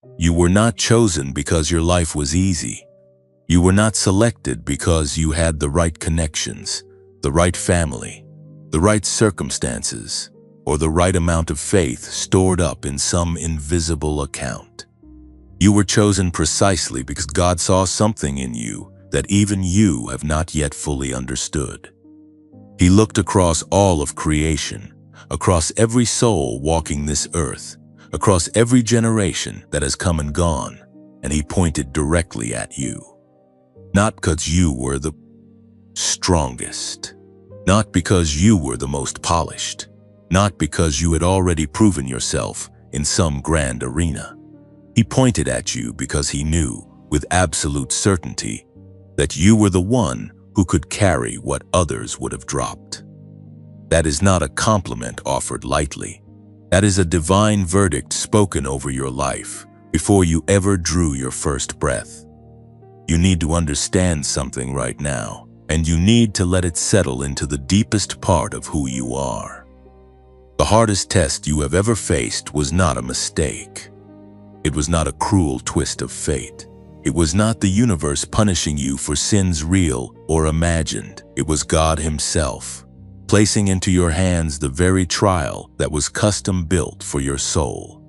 You were not chosen because your life was easy. You were not selected because you had the right connections, the right family, the right circumstances, or the right amount of faith stored up in some invisible account. You were chosen precisely because God saw something in you that even you have not yet fully understood. He looked across all of creation, across every soul walking this earth, across every generation that has come and gone, and he pointed directly at you. Not because you were the strongest, not because you were the most polished, not because you had already proven yourself in some grand arena. He pointed at you because he knew, with absolute certainty, that you were the one who could carry what others would have dropped. That is not a compliment offered lightly. That is a divine verdict spoken over your life before you ever drew your first breath. You need to understand something right now, and you need to let it settle into the deepest part of who you are. The hardest test you have ever faced was not a mistake. It was not a cruel twist of fate. It was not the universe punishing you for sins real or imagined. It was God Himself, placing into your hands the very trial that was custom built for your soul.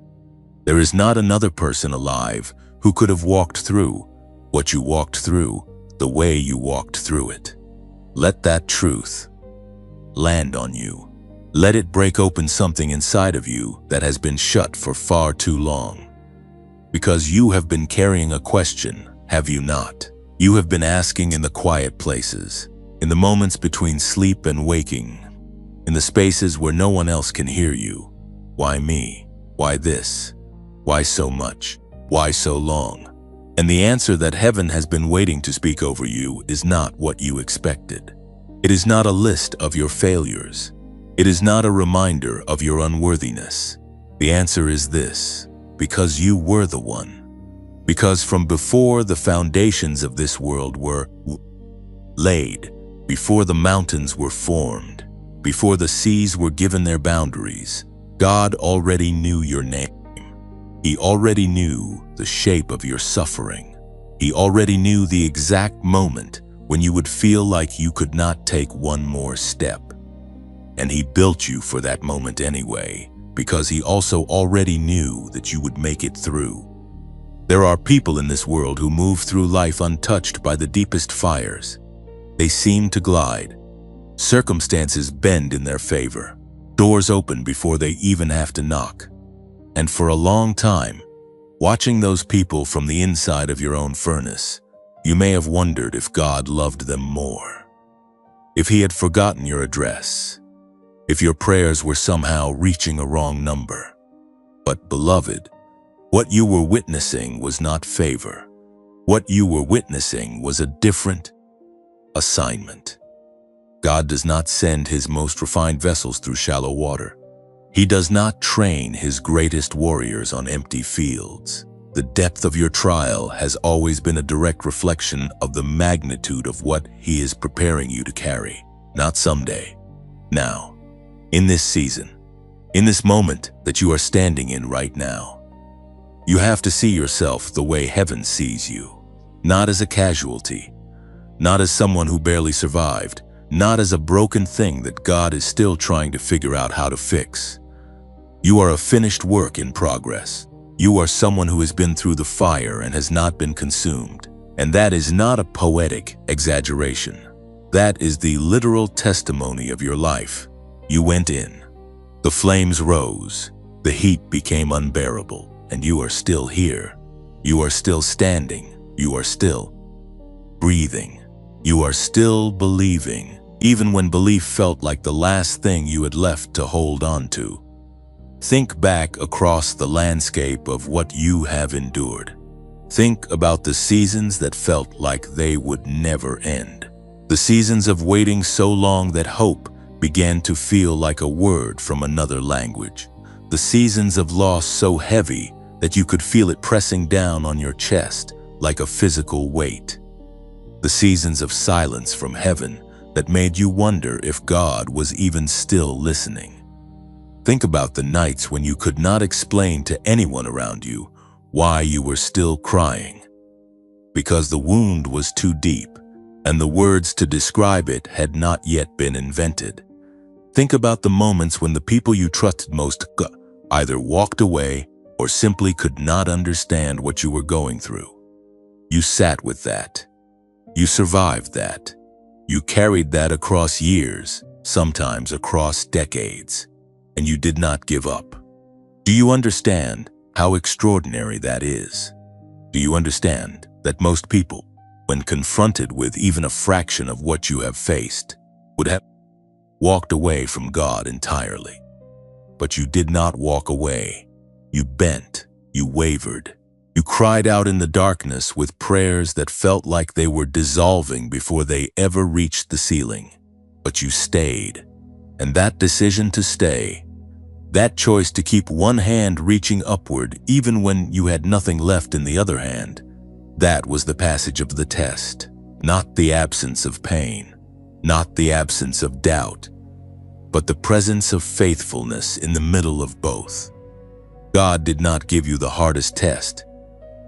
There is not another person alive who could have walked through what you walked through the way you walked through it. Let that truth land on you. Let it break open something inside of you that has been shut for far too long. Because you have been carrying a question, have you not? You have been asking in the quiet places, in the moments between sleep and waking, in the spaces where no one else can hear you. Why me? Why this? Why so much? Why so long? And the answer that heaven has been waiting to speak over you is not what you expected. It is not a list of your failures. It is not a reminder of your unworthiness. The answer is this: because you were the one. Because from before the foundations of this world were laid, before the mountains were formed, before the seas were given their boundaries, God already knew your name. He already knew the shape of your suffering. He already knew the exact moment when you would feel like you could not take one more step. And He built you for that moment anyway, because He also already knew that you would make it through. There are people in this world who move through life untouched by the deepest fires. They seem to glide. Circumstances bend in their favor. Doors open before they even have to knock. And for a long time, watching those people from the inside of your own furnace, you may have wondered if God loved them more. If He had forgotten your address. If your prayers were somehow reaching a wrong number. But beloved, what you were witnessing was not favor. What you were witnessing was a different assignment. God does not send His most refined vessels through shallow water. He does not train His greatest warriors on empty fields. The depth of your trial has always been a direct reflection of the magnitude of what He is preparing you to carry. Not someday. Now. In this season, in this moment that you are standing in right now, you have to see yourself the way heaven sees you, not as a casualty, not as someone who barely survived, not as a broken thing that God is still trying to figure out how to fix. You are a finished work in progress. You are someone who has been through the fire and has not been consumed, and that is not a poetic exaggeration. That is the literal testimony of your life. You went in. The flames rose. The heat became unbearable, and you are still here. You are still standing. You are still breathing. You are still believing, even when belief felt like the last thing you had left to hold on to. Think back across the landscape of what you have endured. Think about the seasons that felt like they would never end. The seasons of waiting so long that hope began to feel like a word from another language. The seasons of loss so heavy that you could feel it pressing down on your chest like a physical weight. The seasons of silence from heaven that made you wonder if God was even still listening. Think about the nights when you could not explain to anyone around you why you were still crying. Because the wound was too deep, and the words to describe it had not yet been invented. Think about the moments when the people you trusted most either walked away or simply could not understand what you were going through. You sat with that. You survived that. You carried that across years, sometimes across decades, and you did not give up. Do you understand how extraordinary that is? Do you understand that most people, when confronted with even a fraction of what you have faced, would have walked away from God entirely? But you did not walk away. You bent, you wavered. You cried out in the darkness with prayers that felt like they were dissolving before they ever reached the ceiling. But you stayed. And that decision to stay, that choice to keep one hand reaching upward even when you had nothing left in the other hand, that was the passage of the test, not the absence of pain, not the absence of doubt, but the presence of faithfulness in the middle of both. God did not give you the hardest test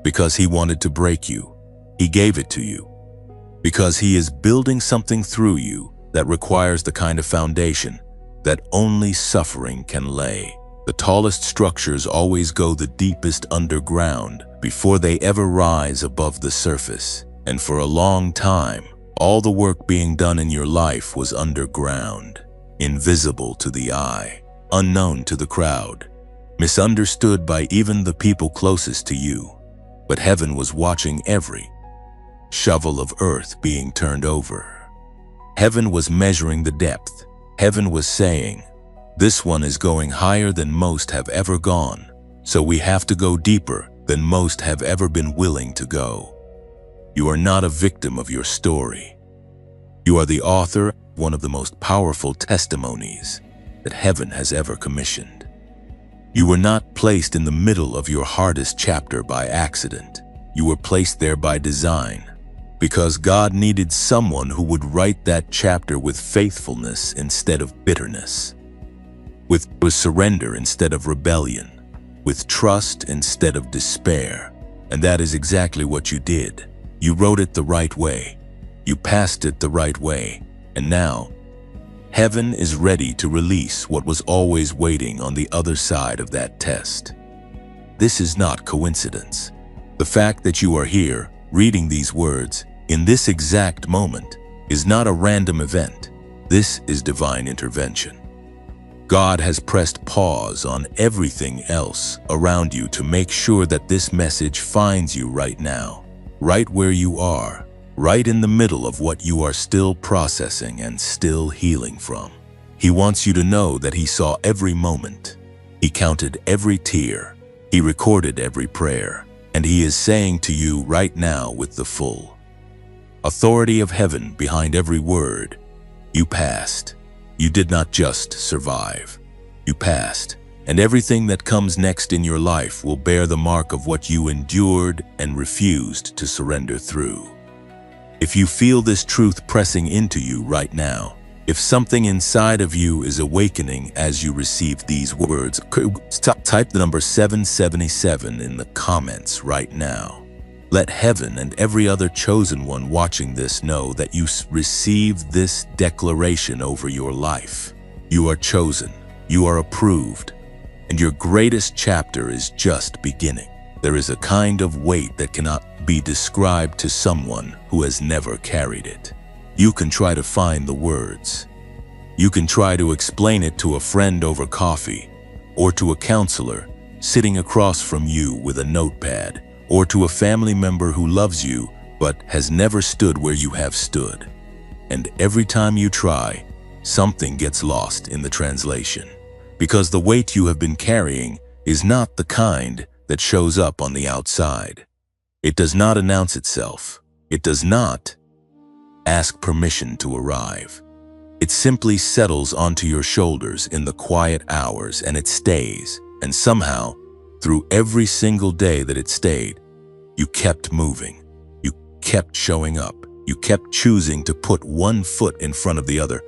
because He wanted to break you. He gave it to you because He is building something through you that requires the kind of foundation that only suffering can lay. The tallest structures always go the deepest underground before they ever rise above the surface. And for a long time, all the work being done in your life was underground, invisible to the eye, unknown to the crowd, misunderstood by even the people closest to you. But heaven was watching every shovel of earth being turned over. Heaven was measuring the depth. Heaven was saying, "This one is going higher than most have ever gone, so we have to go deeper than most have ever been willing to go." You are not a victim of your story. You are the author of one of the most powerful testimonies that heaven has ever commissioned. You were not placed in the middle of your hardest chapter by accident. You were placed there by design, because God needed someone who would write that chapter with faithfulness instead of bitterness, with surrender instead of rebellion, with trust instead of despair. And that is exactly what you did. You wrote it the right way. You passed it the right way. And now, heaven is ready to release what was always waiting on the other side of that test. This is not coincidence. The fact that you are here, reading these words, in this exact moment, is not a random event. This is divine intervention. God has pressed pause on everything else around you to make sure that this message finds you right now, right where you are, right in the middle of what you are still processing and still healing from. He wants you to know that He saw every moment. He counted every tear. He recorded every prayer. And He is saying to you right now with the full authority of heaven behind every word, you passed. You did not just survive. You passed. And everything that comes next in your life will bear the mark of what you endured and refused to surrender through. If you feel this truth pressing into you right now, if something inside of you is awakening as you receive these words, type the number 777 in the comments right now. Let heaven and every other chosen one watching this know that you receive this declaration over your life. You are chosen, you are approved, and your greatest chapter is just beginning. There is a kind of weight that cannot be described to someone who has never carried it. You can try to find the words. You can try to explain it to a friend over coffee, or to a counselor sitting across from you with a notepad, or to a family member who loves you but has never stood where you have stood. And every time you try, something gets lost in the translation, because the weight you have been carrying is not the kind that shows up on the outside. It does not announce itself. It does not ask permission to arrive. It simply settles onto your shoulders in the quiet hours, and it stays. And somehow, through every single day that it stayed, you kept moving. You kept showing up. You kept choosing to put one foot in front of the other,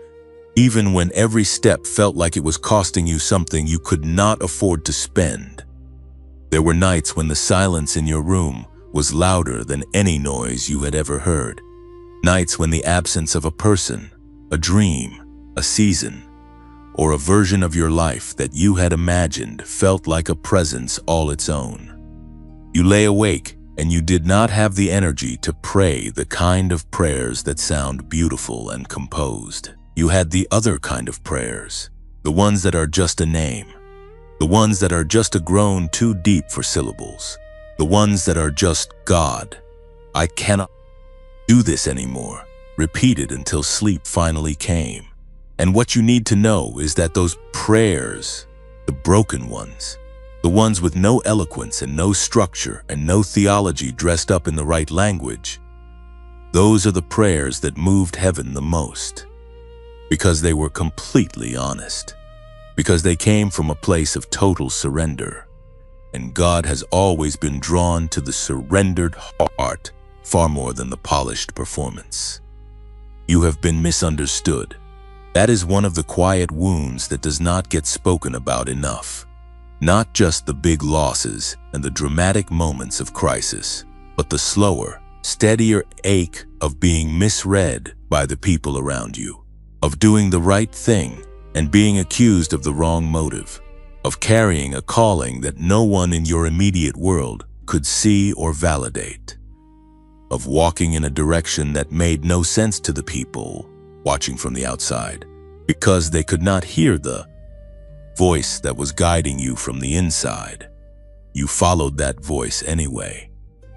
even when every step felt like it was costing you something you could not afford to spend. There were nights when the silence in your room was louder than any noise you had ever heard. Nights when the absence of a person, a dream, a season, or a version of your life that you had imagined felt like a presence all its own. You lay awake and you did not have the energy to pray the kind of prayers that sound beautiful and composed. You had the other kind of prayers, the ones that are just a name, the ones that are just a groan too deep for syllables, the ones that are just God, I cannot do this anymore, repeated until sleep finally came. And what you need to know is that those prayers, the broken ones, the ones with no eloquence and no structure and no theology dressed up in the right language, those are the prayers that moved heaven the most, because they were completely honest, because they came from a place of total surrender. And God has always been drawn to the surrendered heart far more than the polished performance. You have been misunderstood. That is one of the quiet wounds that does not get spoken about enough. Not just the big losses and the dramatic moments of crisis, but the slower, steadier ache of being misread by the people around you, of doing the right thing and being accused of the wrong motive, of carrying a calling that no one in your immediate world could see or validate, of walking in a direction that made no sense to the people watching from the outside, because they could not hear the voice that was guiding you from the inside. You followed that voice anyway.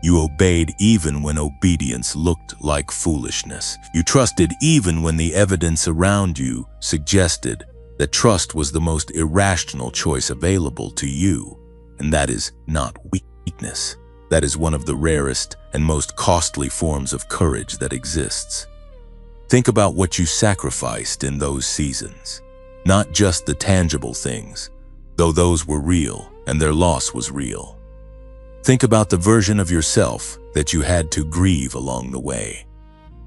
You obeyed even when obedience looked like foolishness. You trusted even when the evidence around you suggested that trust was the most irrational choice available to you. And that is not weakness. That is one of the rarest and most costly forms of courage that exists. Think about what you sacrificed in those seasons. Not just the tangible things, though those were real and their loss was real. Think about the version of yourself that you had to grieve along the way,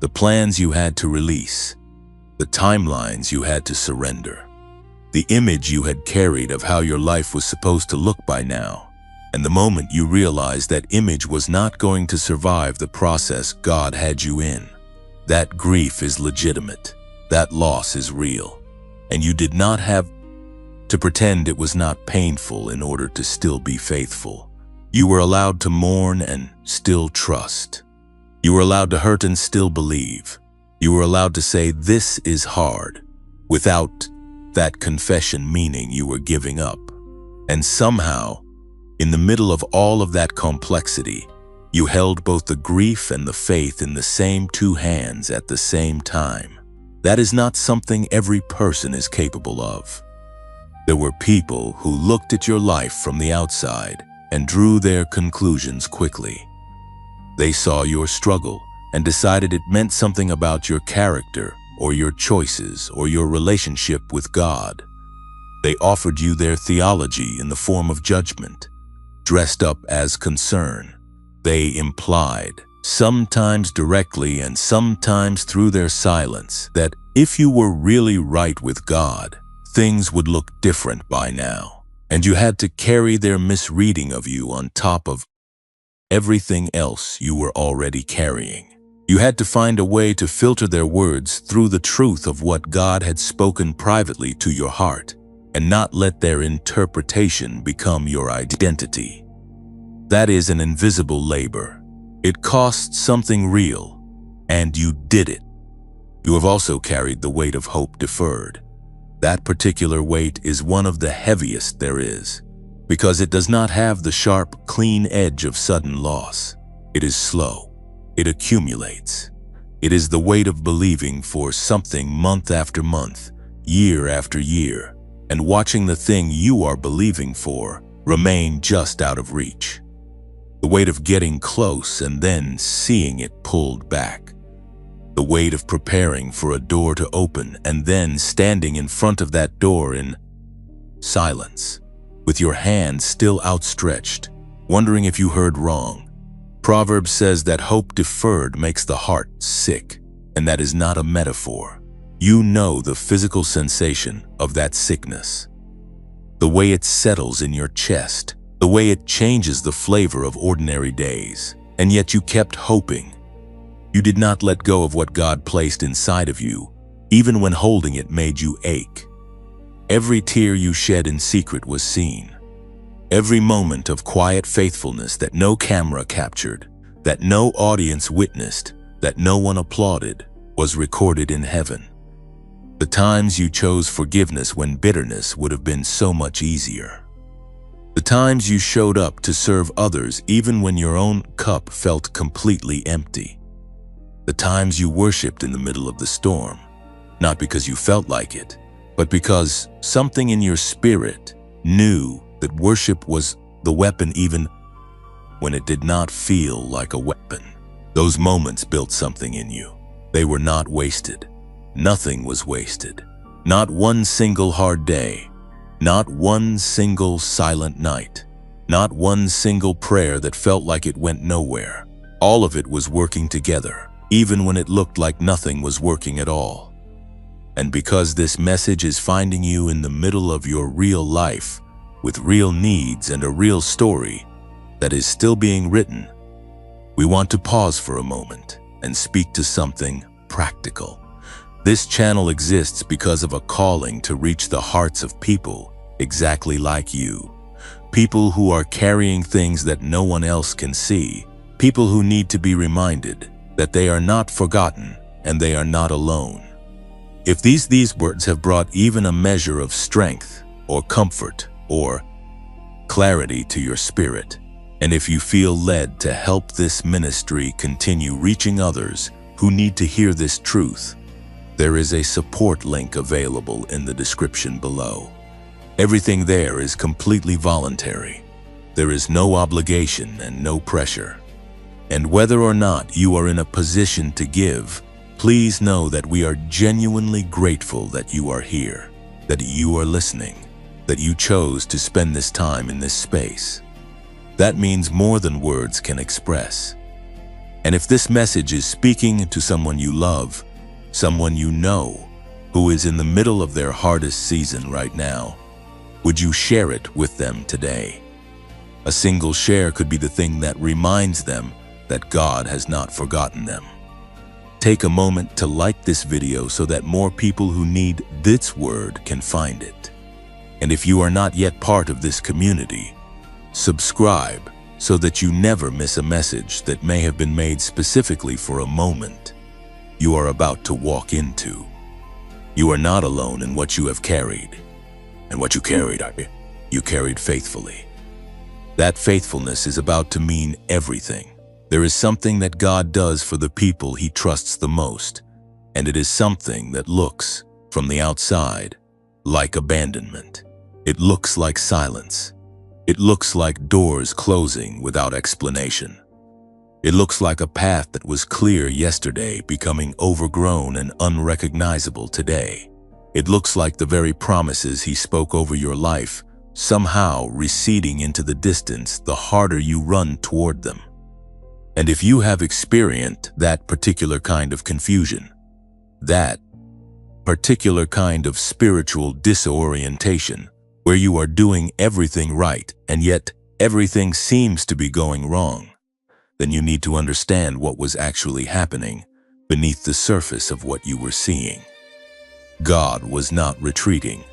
the plans you had to release, the timelines you had to surrender, the image you had carried of how your life was supposed to look by now, and the moment you realized that image was not going to survive the process God had you in. That grief is legitimate. That loss is real. And you did not have to pretend it was not painful in order to still be faithful. You were allowed to mourn and still trust. You were allowed to hurt and still believe. You were allowed to say, "This is hard," without that confession meaning you were giving up. And somehow, in the middle of all of that complexity, you held both the grief and the faith in the same two hands at the same time. That is not something every person is capable of. There were people who looked at your life from the outside and drew their conclusions quickly. They saw your struggle and decided it meant something about your character or your choices or your relationship with God. They offered you their theology in the form of judgment, dressed up as concern. They implied, sometimes directly and sometimes through their silence, that if you were really right with God, things would look different by now. And you had to carry their misreading of you on top of everything else you were already carrying. You had to find a way to filter their words through the truth of what God had spoken privately to your heart, and not let their interpretation become your identity. That is an invisible labor. It costs something real, and you did it. You have also carried the weight of hope deferred. That particular weight is one of the heaviest there is, because it does not have the sharp, clean edge of sudden loss. It is slow. It accumulates. It is the weight of believing for something month after month, year after year, and watching the thing you are believing for remain just out of reach. The weight of getting close and then seeing it pulled back. The weight of preparing for a door to open and then standing in front of that door in silence, with your hand still outstretched, wondering if you heard wrong. Proverbs says that hope deferred makes the heart sick, and that is not a metaphor. You know the physical sensation of that sickness. The way it settles in your chest, the way it changes the flavor of ordinary days. And yet you kept hoping. You did not let go of what God placed inside of you, even when holding it made you ache. Every tear you shed in secret was seen. Every moment of quiet faithfulness that no camera captured, that no audience witnessed, that no one applauded, was recorded in heaven. The times you chose forgiveness when bitterness would have been so much easier. The times you showed up to serve others even when your own cup felt completely empty. The times you worshiped in the middle of the storm, not because you felt like it, but because something in your spirit knew that worship was the weapon even when it did not feel like a weapon. Those moments built something in you. They were not wasted. Nothing was wasted. Not one single hard day. Not one single silent night. Not one single prayer that felt like it went nowhere. All of it was working together, even when it looked like nothing was working at all. And because this message is finding you in the middle of your real life, with real needs and a real story that is still being written, we want to pause for a moment and speak to something practical. This channel exists because of a calling to reach the hearts of people exactly like you. People who are carrying things that no one else can see. People who need to be reminded that they are not forgotten and they are not alone. If these words have brought even a measure of strength or comfort or clarity to your spirit, and if you feel led to help this ministry continue reaching others who need to hear this truth, there is a support link available in the description below. Everything there is completely voluntary. There is no obligation and no pressure. And whether or not you are in a position to give, please know that we are genuinely grateful that you are here, that you are listening, that you chose to spend this time in this space. That means more than words can express. And if this message is speaking to someone you love, someone you know, who is in the middle of their hardest season right now, would you share it with them today? A single share could be the thing that reminds them that God has not forgotten them. Take a moment to like this video so that more people who need this word can find it. And if you are not yet part of this community, subscribe so that you never miss a message that may have been made specifically for a moment you are about to walk into. You are not alone in what you have carried. And what you carried faithfully. That faithfulness is about to mean everything. There is something that God does for the people He trusts the most, and it is something that looks, from the outside, like abandonment. It looks like silence. It looks like doors closing without explanation. It looks like a path that was clear yesterday becoming overgrown and unrecognizable today. It looks like the very promises He spoke over your life somehow receding into the distance the harder you run toward them. And if you have experienced that particular kind of confusion, that particular kind of spiritual disorientation, where you are doing everything right and yet everything seems to be going wrong, then you need to understand what was actually happening beneath the surface of what you were seeing. God was not retreating.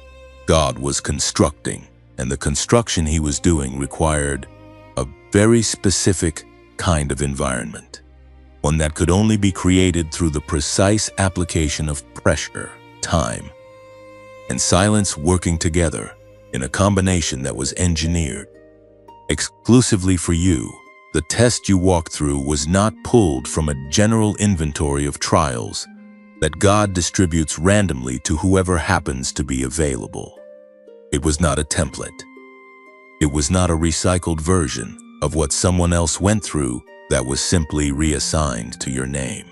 God was constructing, and the construction He was doing required a very specific kind of environment, one that could only be created through the precise application of pressure, time, and silence working together in a combination that was engineered exclusively for you. The test you walked through was not pulled from a general inventory of trials that God distributes randomly to whoever happens to be available. It was not a template. It was not a recycled version of what someone else went through that was simply reassigned to your name.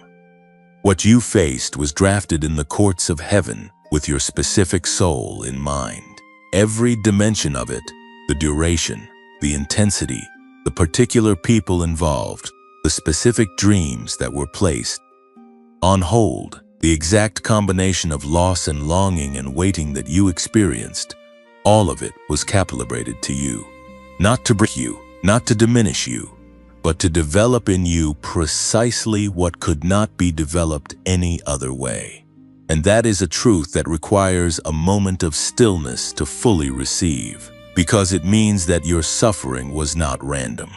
What you faced was drafted in the courts of heaven with your specific soul in mind. Every dimension of it, the duration, the intensity, the particular people involved, the specific dreams that were placed on hold, the exact combination of loss and longing and waiting that you experienced, all of it was calibrated to you. not to break you, not to diminish you, but to develop in you precisely what could not be developed any other way. And that is a truth that requires a moment of stillness to fully receive, because it means that your suffering was not random.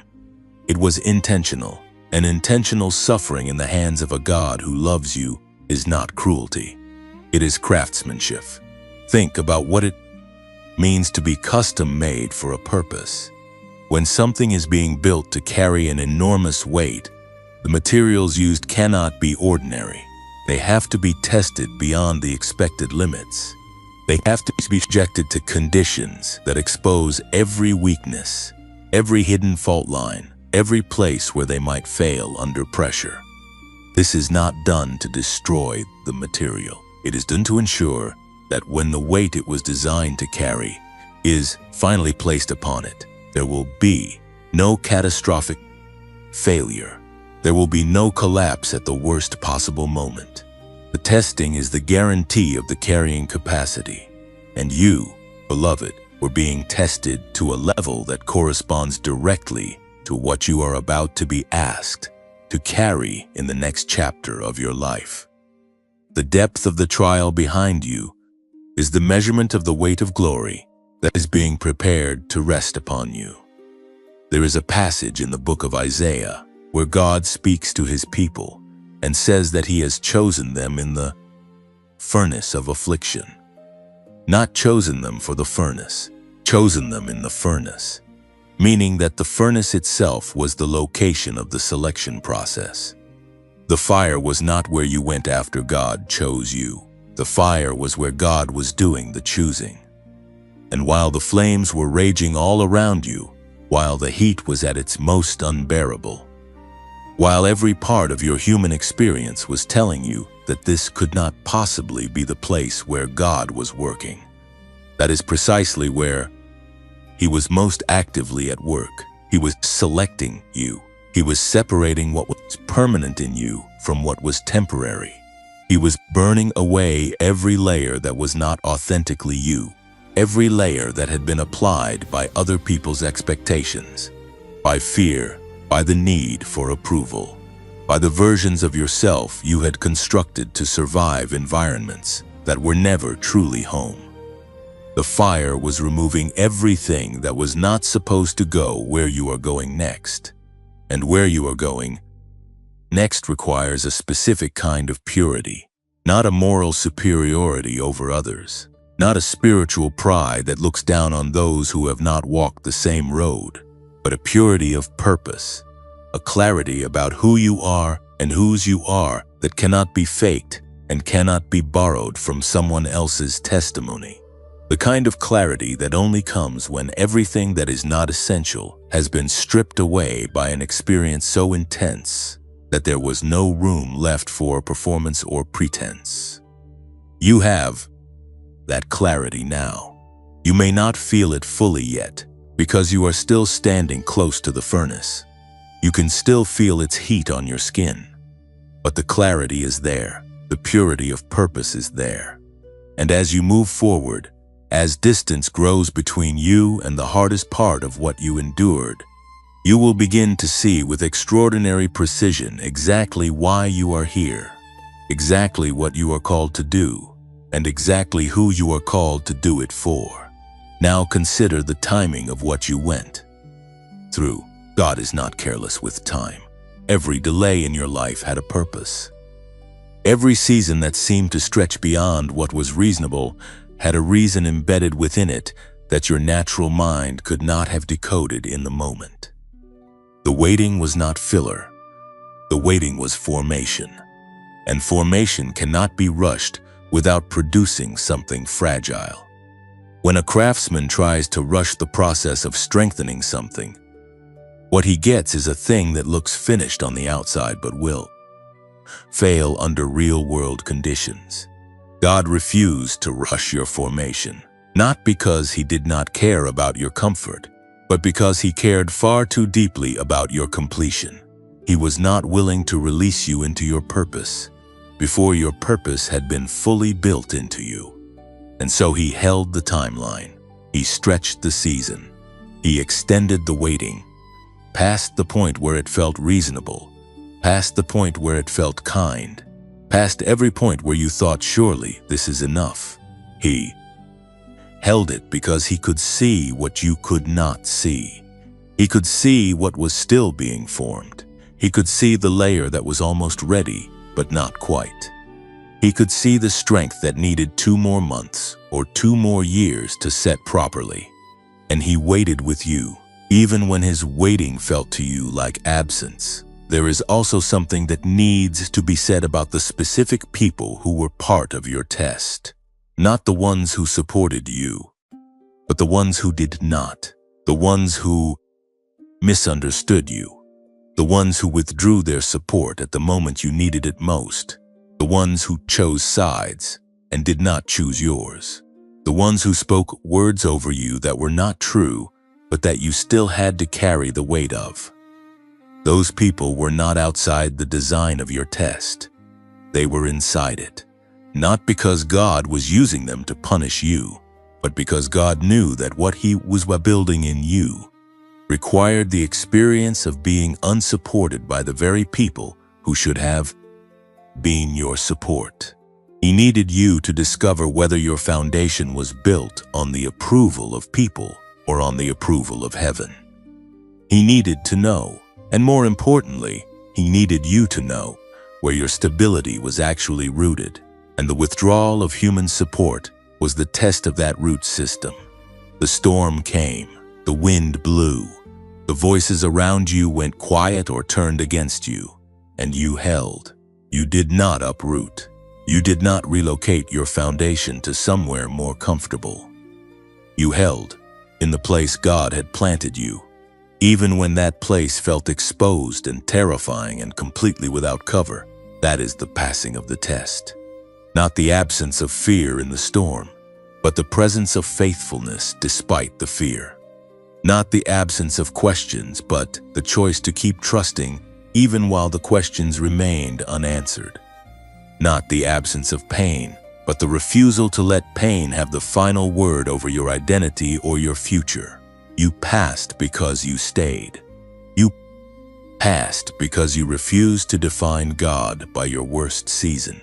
It was intentional, and intentional suffering in the hands of a God who loves you is not cruelty. It is craftsmanship. Think about what it means to be custom-made for a purpose. When something is being built to carry an enormous weight, the materials used cannot be ordinary. They have to be tested beyond the expected limits. They have to be subjected to conditions that expose every weakness, every hidden fault line, every place where they might fail under pressure. This is not done to destroy the material. It is done to ensure that when the weight it was designed to carry is finally placed upon it, there will be no catastrophic failure. There will be no collapse at the worst possible moment. The testing is the guarantee of the carrying capacity, and you, beloved, were being tested to a level that corresponds directly to what you are about to be asked to carry in the next chapter of your life. The depth of the trial behind you is the measurement of the weight of glory that is being prepared to rest upon you. There is a passage in the book of Isaiah where God speaks to his people and says that he has chosen them in the furnace of affliction. Not chosen them for the furnace, chosen them in the furnace, meaning that the furnace itself was the location of the selection process. The fire was not where you went after God chose you. The fire was where God was doing the choosing. And while the flames were raging all around you, while the heat was at its most unbearable, while every part of your human experience was telling you that this could not possibly be the place where God was working, that is precisely where he was most actively at work. He was selecting you. He was separating what was permanent in you from what was temporary. He was burning away every layer that was not authentically you, every layer that had been applied by other people's expectations, by fear, by the need for approval, by the versions of yourself you had constructed to survive environments that were never truly home. The fire was removing everything that was not supposed to go where you are going next. And where you are going next requires a specific kind of purity, not a moral superiority over others, not a spiritual pride that looks down on those who have not walked the same road, but a purity of purpose, a clarity about who you are and whose you are that cannot be faked and cannot be borrowed from someone else's testimony. The kind of clarity that only comes when everything that is not essential has been stripped away by an experience so intense that there was no room left for performance or pretense. You have that clarity now. You may not feel it fully yet because you are still standing close to the furnace. You can still feel its heat on your skin, but the clarity is there. The purity of purpose is there. And as you move forward, as distance grows between you and the hardest part of what you endured, you will begin to see with extraordinary precision exactly why you are here, exactly what you are called to do, and exactly who you are called to do it for. Now consider the timing of what you went through. God is not careless with time. Every delay in your life had a purpose. Every season that seemed to stretch beyond what was reasonable had a reason embedded within it that your natural mind could not have decoded in the moment. The waiting was not filler. The waiting was formation. And formation cannot be rushed without producing something fragile. When a craftsman tries to rush the process of strengthening something, what he gets is a thing that looks finished on the outside but will fail under real-world conditions. God refused to rush your formation, not because he did not care about your comfort, but because he cared far too deeply about your completion. He was not willing to release you into your purpose before your purpose had been fully built into you. And so he held the timeline. He stretched the season. He extended the waiting, past the point where it felt reasonable, past the point where it felt kind, past every point where you thought, surely this is enough. He held it because he could see what you could not see. He could see what was still being formed. He could see the layer that was almost ready, but not quite. He could see the strength that needed 2 more months or 2 more years to set properly. And he waited with you, even when his waiting felt to you like absence. There is also something that needs to be said about the specific people who were part of your test. Not the ones who supported you, but the ones who did not. The ones who misunderstood you. The ones who withdrew their support at the moment you needed it most. The ones who chose sides and did not choose yours. The ones who spoke words over you that were not true, but that you still had to carry the weight of. Those people were not outside the design of your test. They were inside it. Not because God was using them to punish you, but because God knew that what He was building in you required the experience of being unsupported by the very people who should have been your support. He needed you to discover whether your foundation was built on the approval of people or on the approval of heaven. He needed to know, and more importantly, He needed you to know where your stability was actually rooted. And the withdrawal of human support was the test of that root system. The storm came, the wind blew, the voices around you went quiet or turned against you, and you held. You did not uproot. You did not relocate your foundation to somewhere more comfortable. You held in the place God had planted you, even when that place felt exposed and terrifying and completely without cover. That is the passing of the test. Not the absence of fear in the storm, but the presence of faithfulness despite the fear. Not the absence of questions, but the choice to keep trusting even while the questions remained unanswered. Not the absence of pain, but the refusal to let pain have the final word over your identity or your future. You passed because you stayed. You passed because you refused to define God by your worst season.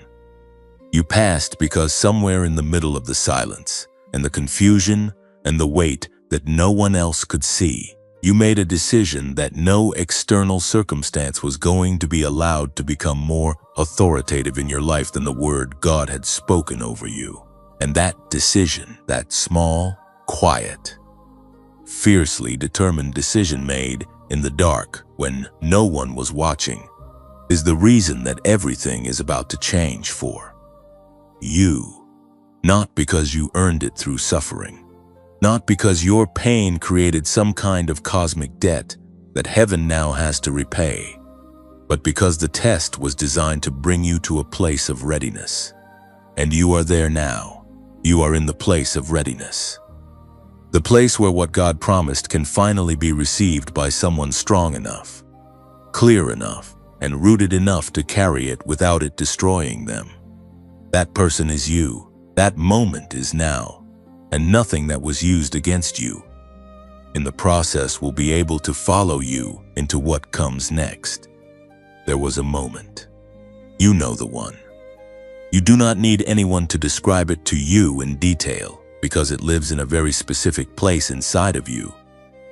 You passed because somewhere in the middle of the silence and the confusion and the weight that no one else could see, you made a decision that no external circumstance was going to be allowed to become more authoritative in your life than the word God had spoken over you. And that decision, that small, quiet, fiercely determined decision made in the dark when no one was watching, is the reason that everything is about to change for you. Not because you earned it through suffering, not because your pain created some kind of cosmic debt that heaven now has to repay, but because the test was designed to bring you to a place of readiness. And you are there now. You are in the place of readiness. The place where what God promised can finally be received by someone strong enough, clear enough, and rooted enough to carry it without it destroying them. That person is you. That moment is now, and nothing that was used against you in the process will be able to follow you into what comes next. There was a moment. You know the one. You do not need anyone to describe it to you in detail because it lives in a very specific place inside of you,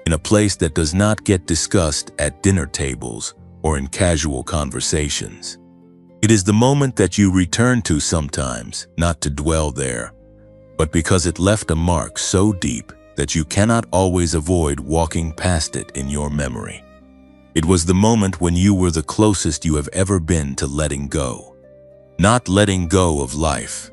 in a place that does not get discussed at dinner tables or in casual conversations. It is the moment that you return to sometimes, not to dwell there, but because it left a mark so deep that you cannot always avoid walking past it in your memory. It was the moment when you were the closest you have ever been to letting go. Not letting go of life,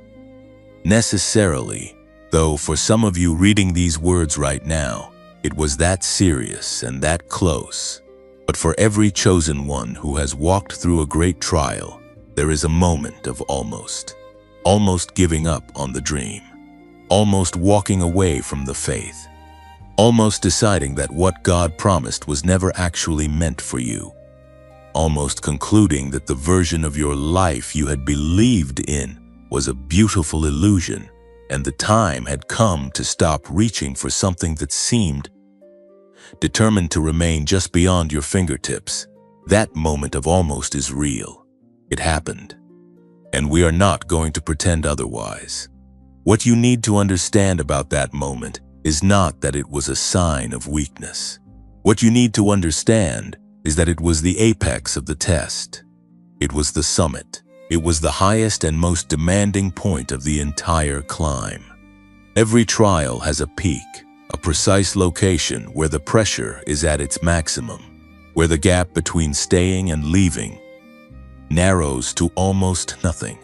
necessarily, though for some of you reading these words right now, it was that serious and that close. But for every chosen one who has walked through a great trial, there is a moment of almost giving up on the dream, almost walking away from the faith, almost deciding that what God promised was never actually meant for you, almost concluding that the version of your life you had believed in was a beautiful illusion, and the time had come to stop reaching for something that seemed determined to remain just beyond your fingertips. That moment of almost is real. It happened. And we are not going to pretend otherwise. What you need to understand about that moment is not that it was a sign of weakness. What you need to understand is that it was the apex of the test. It was the summit. It was the highest and most demanding point of the entire climb. Every trial has a peak, a precise location where the pressure is at its maximum, where the gap between staying and leaving narrows to almost nothing,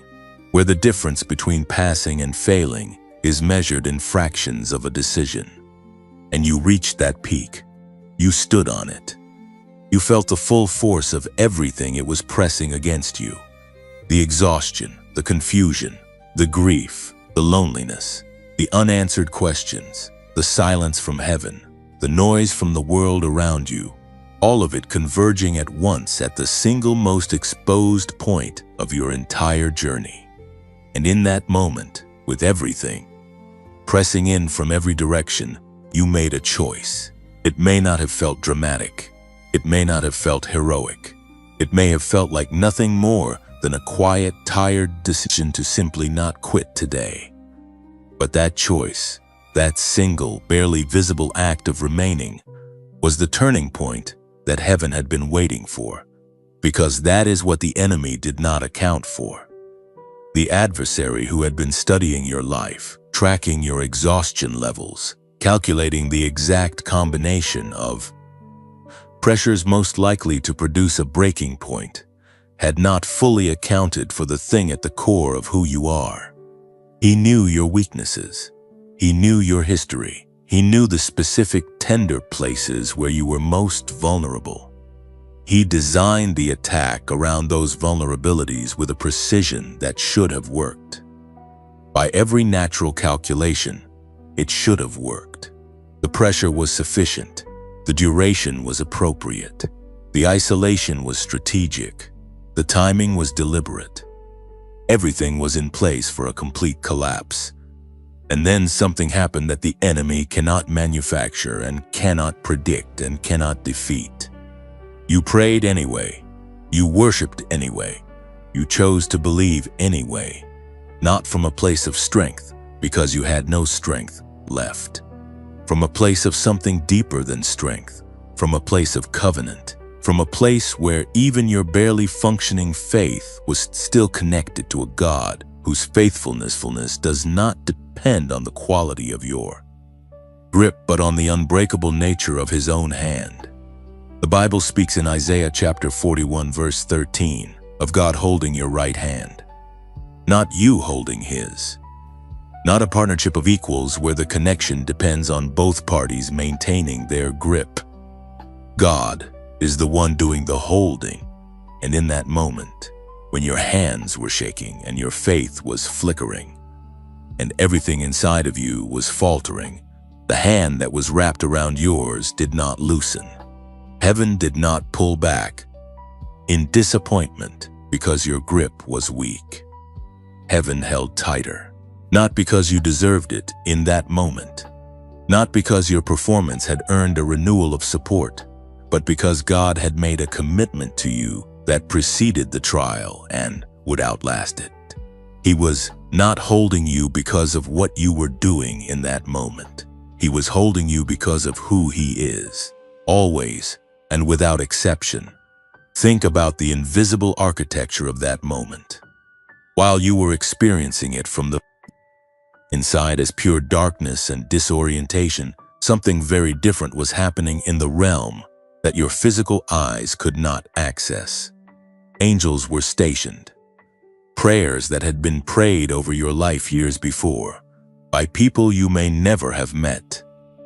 where the difference between passing and failing is measured in fractions of a decision. And you reached that peak. You stood on it. You felt the full force of everything it was pressing against you. The exhaustion, the confusion, the grief, the loneliness, the unanswered questions, the silence from heaven, the noise from the world around you, all of it converging at once at the single most exposed point of your entire journey. And in that moment, with everything pressing in from every direction, you made a choice. It may not have felt dramatic. It may not have felt heroic. It may have felt like nothing more than a quiet, tired decision to simply not quit today. But that choice, that single, barely visible act of remaining, was the turning point that heaven had been waiting for, because that is what the enemy did not account for. The adversary who had been studying your life, tracking your exhaustion levels, calculating the exact combination of pressures most likely to produce a breaking point, had not fully accounted for the thing at the core of who you are. He knew your weaknesses. He knew your history. He knew the specific tender places where you were most vulnerable. He designed the attack around those vulnerabilities with a precision that should have worked. By every natural calculation, it should have worked. The pressure was sufficient. The duration was appropriate. The isolation was strategic. The timing was deliberate. Everything was in place for a complete collapse. And then something happened that the enemy cannot manufacture and cannot predict and cannot defeat. You prayed anyway. You worshiped anyway. You chose to believe anyway. Not from a place of strength, because you had no strength left. From a place of something deeper than strength. From a place of covenant. From a place where even your barely functioning faith was still connected to a God whose faithfulness does not depend on the quality of your grip, but on the unbreakable nature of his own hand. The Bible speaks in Isaiah chapter 41 verse 13 of God holding your right hand, not you holding his. Not a partnership of equals where the connection depends on both parties maintaining their grip. God is the one doing the holding, and in that moment, when your hands were shaking and your faith was flickering, and everything inside of you was faltering, the hand that was wrapped around yours did not loosen. Heaven did not pull back in disappointment because your grip was weak. Heaven held tighter, not because you deserved it in that moment, not because your performance had earned a renewal of support, but because God had made a commitment to you that preceded the trial and would outlast it. He was not holding you because of what you were doing in that moment. He was holding you because of who he is, always and without exception. Think about the invisible architecture of that moment. While you were experiencing it from the inside as pure darkness and disorientation, something very different was happening in the realm that your physical eyes could not access. Angels were stationed. Prayers that had been prayed over your life years before, by people you may never have met,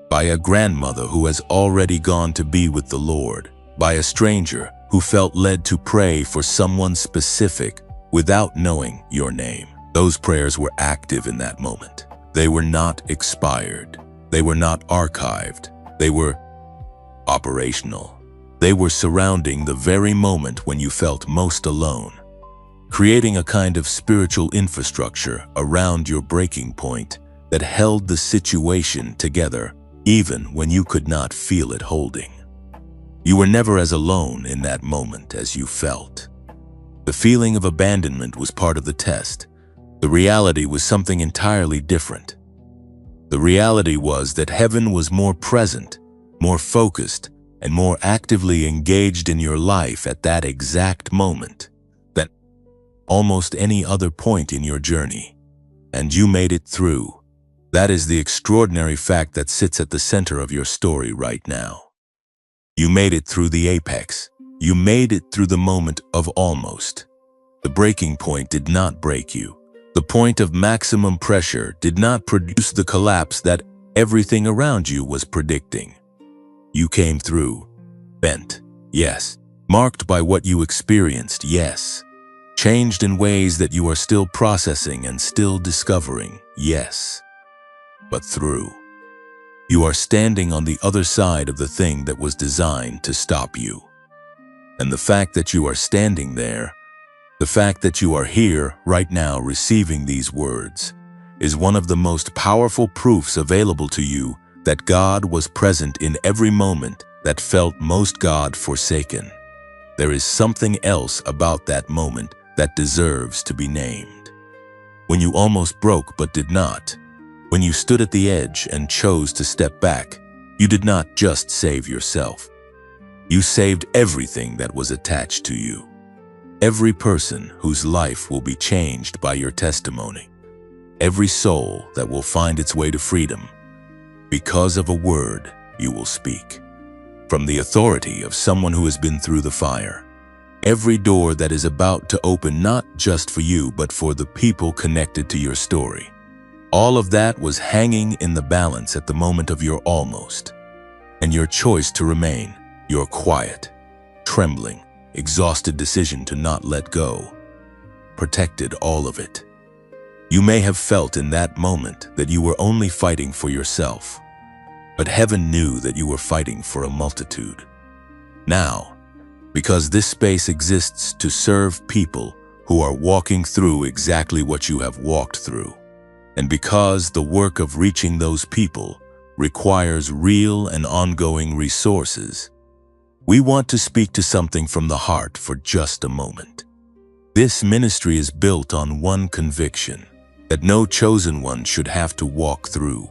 by a grandmother who has already gone to be with the Lord, by a stranger who felt led to pray for someone specific without knowing your name. Those prayers were active in that moment. They were not expired. They were not archived. They were operational. They were surrounding the very moment when you felt most alone, creating a kind of spiritual infrastructure around your breaking point that held the situation together even when you could not feel it holding. You were never as alone in that moment as you felt. The feeling of abandonment was part of the test. The reality was something entirely different. The reality was that heaven was more present, more focused, and more actively engaged in your life at that exact moment than almost any other point in your journey. And you made it through. That is the extraordinary fact that sits at the center of your story right now. You made it through the apex. You made it through the moment of almost. The breaking point did not break you. The point of maximum pressure did not produce the collapse that everything around you was predicting. You came through, bent, yes, marked by what you experienced, yes, changed in ways that you are still processing and still discovering, yes, but through. You are standing on the other side of the thing that was designed to stop you. And the fact that you are standing there, the fact that you are here right now receiving these words, is one of the most powerful proofs available to you that God was present in every moment that felt most God-forsaken. There is something else about that moment that deserves to be named. When you almost broke but did not, when you stood at the edge and chose to step back, you did not just save yourself. You saved everything that was attached to you. Every person whose life will be changed by your testimony. Every soul that will find its way to freedom because of a word you will speak. From the authority of someone who has been through the fire. Every door that is about to open not just for you but for the people connected to your story. All of that was hanging in the balance at the moment of your almost. And your choice to remain, your quiet, trembling, exhausted decision to not let go, protected all of it. You may have felt in that moment that you were only fighting for yourself, but heaven knew that you were fighting for a multitude. Now, because this space exists to serve people who are walking through exactly what you have walked through, and because the work of reaching those people requires real and ongoing resources, we want to speak to something from the heart for just a moment. This ministry is built on one conviction, that no chosen one should have to walk through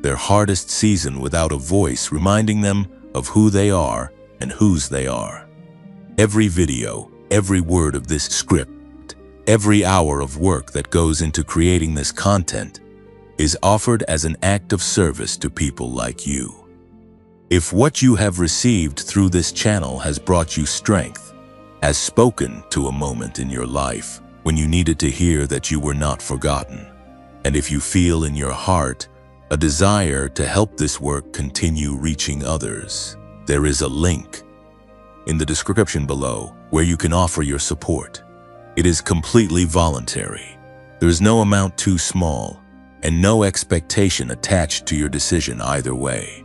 their hardest season without a voice reminding them of who they are and whose they are. Every video, every word of this script, every hour of work that goes into creating this content is offered as an act of service to people like you. If what you have received through this channel has brought you strength, has spoken to a moment in your life when you needed to hear that you were not forgotten, and if you feel in your heart a desire to help this work continue reaching others, there is a link in the description below where you can offer your support. It is completely voluntary. There is no amount too small and no expectation attached to your decision either way.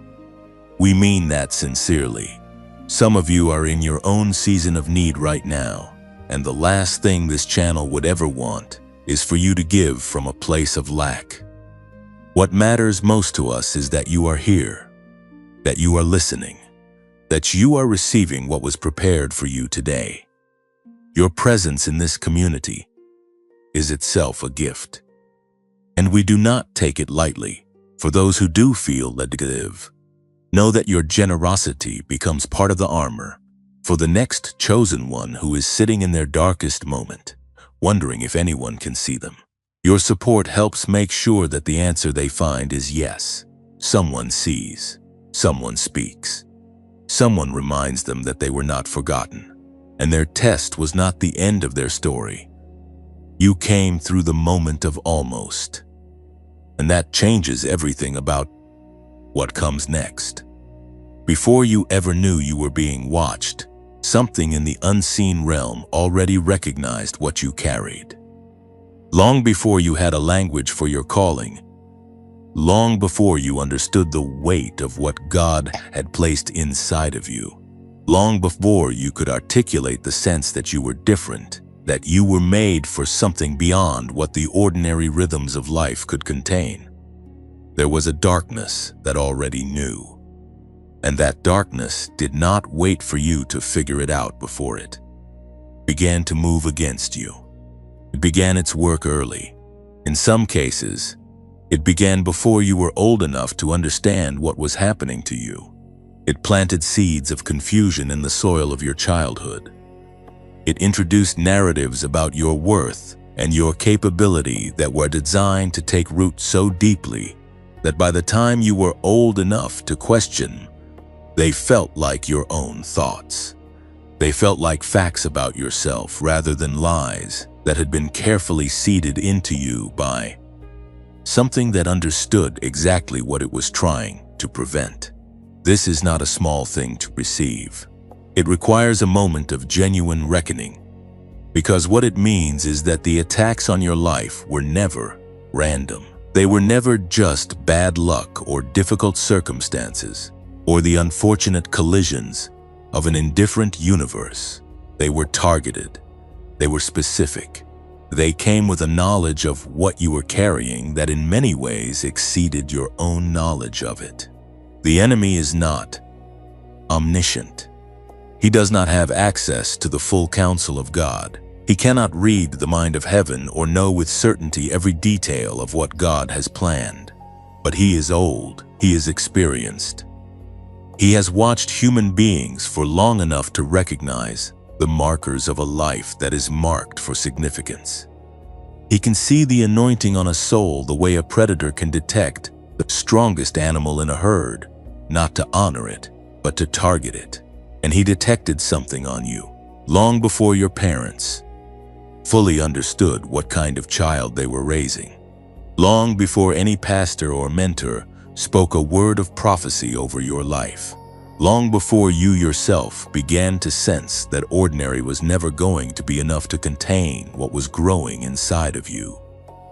We mean that sincerely. Some of you are in your own season of need right now, and the last thing this channel would ever want is for you to give from a place of lack. What matters most to us is that you are here, that you are listening, that you are receiving what was prepared for you today. Your presence in this community is itself a gift, and we do not take it lightly. For those who do feel led to give, know that your generosity becomes part of the armor for the next chosen one who is sitting in their darkest moment, wondering if anyone can see them. Your support helps make sure that the answer they find is yes. Someone sees, someone speaks, someone reminds them that they were not forgotten, and their test was not the end of their story. You came through the moment of almost, and that changes everything about what comes next. Before you ever knew you were being watched, something in the unseen realm already recognized what you carried. Long before you had a language for your calling, long before you understood the weight of what God had placed inside of you, long before you could articulate the sense that you were different, that you were made for something beyond what the ordinary rhythms of life could contain. There was a darkness that already knew. And that darkness did not wait for you to figure it out before it began to move against you. It began its work early. In some cases, it began before you were old enough to understand what was happening to you. It planted seeds of confusion in the soil of your childhood. It introduced narratives about your worth and your capability that were designed to take root so deeply that by the time you were old enough to question, they felt like your own thoughts. They felt like facts about yourself rather than lies that had been carefully seeded into you by something that understood exactly what it was trying to prevent. This is not a small thing to receive. It requires a moment of genuine reckoning, because what it means is that the attacks on your life were never random. They were never just bad luck or difficult circumstances or the unfortunate collisions of an indifferent universe. They were targeted. They were specific. They came with a knowledge of what you were carrying that in many ways exceeded your own knowledge of it. The enemy is not omniscient. He does not have access to the full counsel of God. He cannot read the mind of heaven or know with certainty every detail of what God has planned. But he is old. He is experienced. He has watched human beings for long enough to recognize the markers of a life that is marked for significance. He can see the anointing on a soul the way a predator can detect the strongest animal in a herd, not to honor it, but to target it. And he detected something on you long before your parents fully understood what kind of child they were raising, long before any pastor or mentor spoke a word of prophecy over your life, long before you yourself began to sense that ordinary was never going to be enough to contain what was growing inside of you.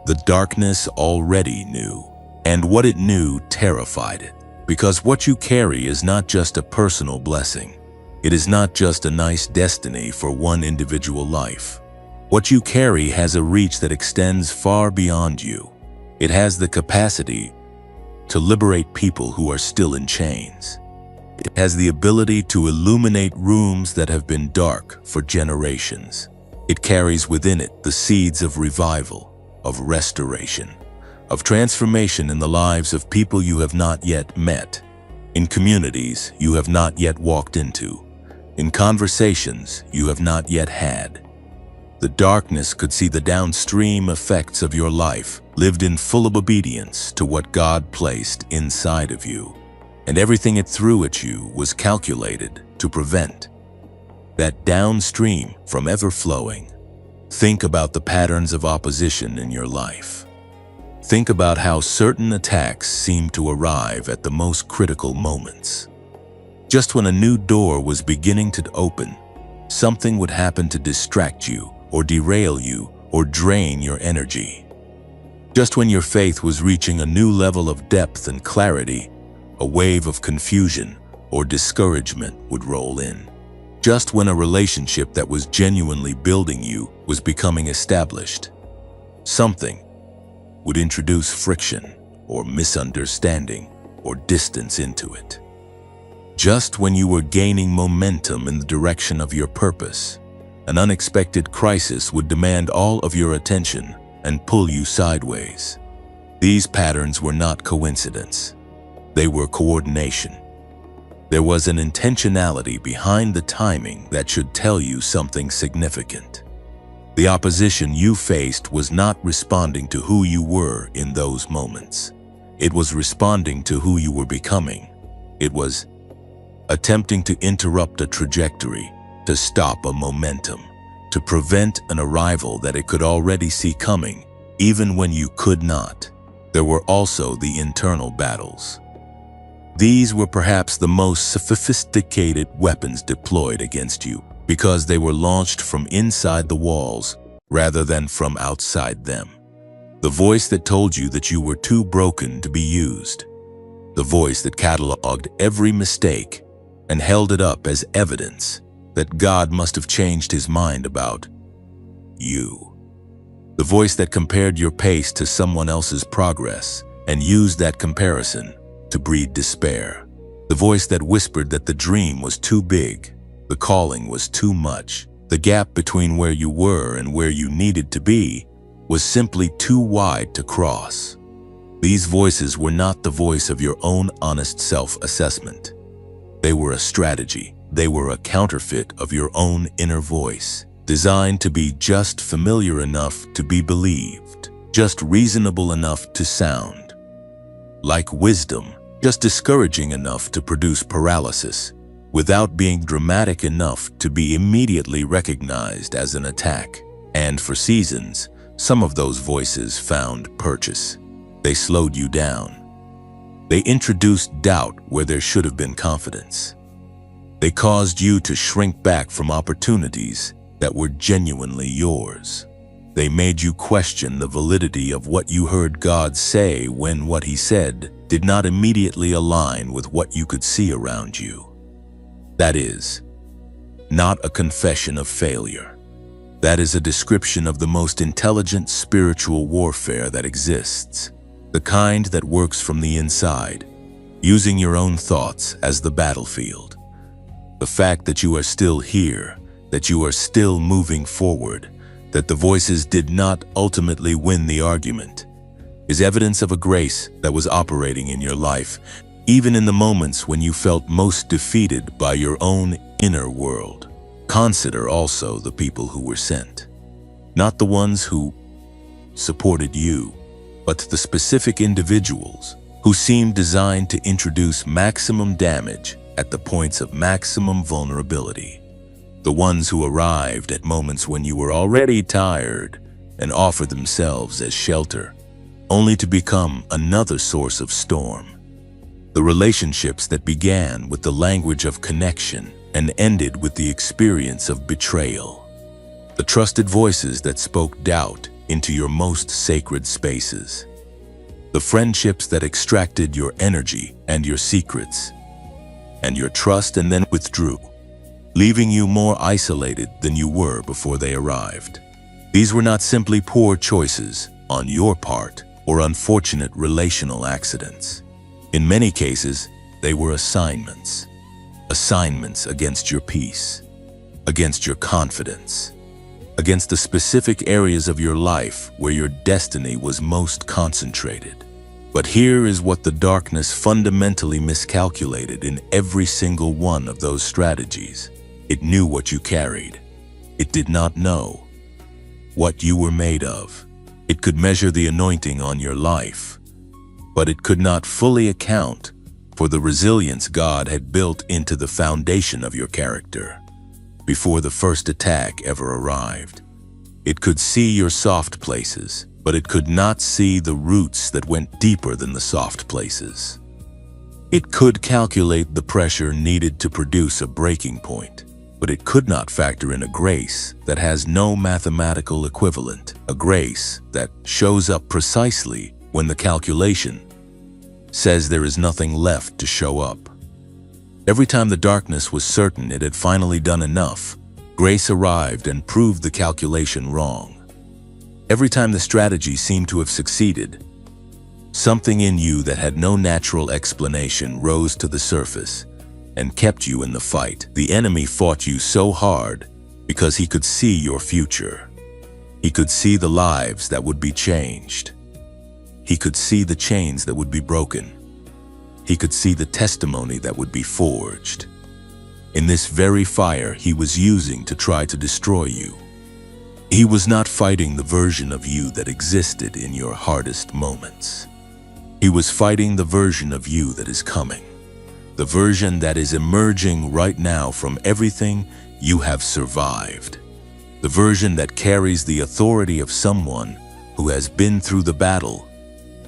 The darkness already knew, and what it knew terrified it, because what you carry is not just a personal blessing. It is not just a nice destiny for one individual life. What you carry has a reach that extends far beyond you. It has the capacity to liberate people who are still in chains. It has the ability to illuminate rooms that have been dark for generations. It carries within it the seeds of revival, of restoration, of transformation in the lives of people you have not yet met, in communities you have not yet walked into, in conversations you have not yet had. The darkness could see the downstream effects of your life lived in full obedience to what God placed inside of you, and everything it threw at you was calculated to prevent that downstream from ever flowing. Think about the patterns of opposition in your life. Think about how certain attacks seem to arrive at the most critical moments. Just when a new door was beginning to open, something would happen to distract you or derail you or drain your energy. Just when your faith was reaching a new level of depth and clarity, a wave of confusion or discouragement would roll in. Just when a relationship that was genuinely building you was becoming established, something would introduce friction or misunderstanding or distance into it. Just when you were gaining momentum in the direction of your purpose, an unexpected crisis would demand all of your attention and pull you sideways. These patterns were not coincidence. They were coordination. There was an intentionality behind the timing that should tell you something significant. The opposition you faced was not responding to who you were in those moments. It was responding to who you were becoming. It was attempting to interrupt a trajectory, to stop a momentum, to prevent an arrival that it could already see coming, even when you could not. There were also the internal battles. These were perhaps the most sophisticated weapons deployed against you because they were launched from inside the walls rather than from outside them. The voice that told you that you were too broken to be used. The voice that cataloged every mistake and held it up as evidence that God must have changed his mind about you. The voice that compared your pace to someone else's progress and used that comparison to breed despair. The voice that whispered that the dream was too big, the calling was too much, the gap between where you were and where you needed to be was simply too wide to cross. These voices were not the voice of your own honest self-assessment. They were a strategy. They were a counterfeit of your own inner voice, designed to be just familiar enough to be believed, just reasonable enough to sound like wisdom, just discouraging enough to produce paralysis, without being dramatic enough to be immediately recognized as an attack. And for seasons, some of those voices found purchase. They slowed you down. They introduced doubt where there should have been confidence. They caused you to shrink back from opportunities that were genuinely yours. They made you question the validity of what you heard God say when what He said did not immediately align with what you could see around you. That is not a confession of failure. That is a description of the most intelligent spiritual warfare that exists, the kind that works from the inside, using your own thoughts as the battlefield. The fact that you are still here, that you are still moving forward, that the voices did not ultimately win the argument, is evidence of a grace that was operating in your life, even in the moments when you felt most defeated by your own inner world. Consider also the people who were sent, not the ones who supported you, but the specific individuals who seemed designed to introduce maximum damage at the points of maximum vulnerability. The ones who arrived at moments when you were already tired and offered themselves as shelter, only to become another source of storm. The relationships that began with the language of connection and ended with the experience of betrayal. The trusted voices that spoke doubt into your most sacred spaces. The friendships that extracted your energy and your secrets and your trust and then withdrew, leaving you more isolated than you were before they arrived. These were not simply poor choices on your part or unfortunate relational accidents. In many cases, they were assignments. Assignments against your peace, against your confidence, against the specific areas of your life where your destiny was most concentrated. But here is what the darkness fundamentally miscalculated in every single one of those strategies. It knew what you carried. It did not know what you were made of. It could measure the anointing on your life, but it could not fully account for the resilience God had built into the foundation of your character before the first attack ever arrived. It could see your soft places, but it could not see the roots that went deeper than the soft places. It could calculate the pressure needed to produce a breaking point, but it could not factor in a grace that has no mathematical equivalent, a grace that shows up precisely when the calculation says there is nothing left to show up. Every time the darkness was certain it had finally done enough, grace arrived and proved the calculation wrong. Every time the strategy seemed to have succeeded, something in you that had no natural explanation rose to the surface and kept you in the fight. The enemy fought you so hard because he could see your future. He could see the lives that would be changed. He could see the chains that would be broken. He could see the testimony that would be forged. In this very fire he was using to try to destroy you. He was not fighting the version of you that existed in your hardest moments. He was fighting the version of you that is coming, the version that is emerging right now from everything you have survived, the version that carries the authority of someone who has been through the battle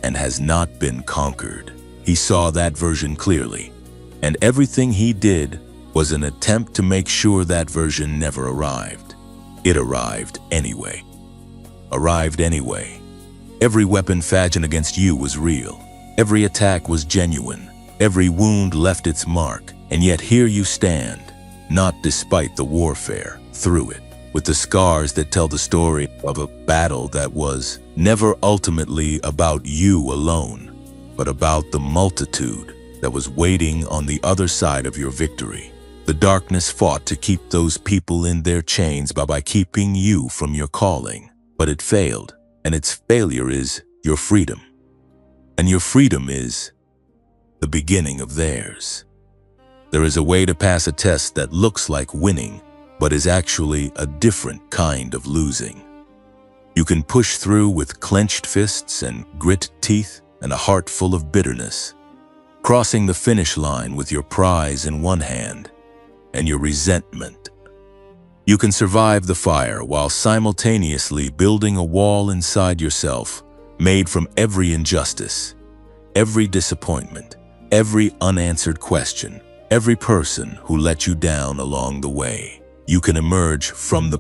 and has not been conquered. He saw that version clearly, and everything he did was an attempt to make sure that version never arrived. It arrived anyway. Arrived anyway. Every weapon fashioned against you was real. Every attack was genuine. Every wound left its mark, and yet here you stand, not despite the warfare, through it, with the scars that tell the story of a battle that was never ultimately about you alone. but about the multitude that was waiting on the other side of your victory. The darkness fought to keep those people in their chains by keeping you from your calling, but it failed, and its failure is your freedom. And your freedom is the beginning of theirs. There is a way to pass a test that looks like winning, but is actually a different kind of losing. You can push through with clenched fists and grit teeth and a heart full of bitterness, crossing the finish line with your prize in one hand and your resentment. You can survive the fire while simultaneously building a wall inside yourself made from every injustice, every disappointment, every unanswered question, every person who let you down along the way. You can emerge from the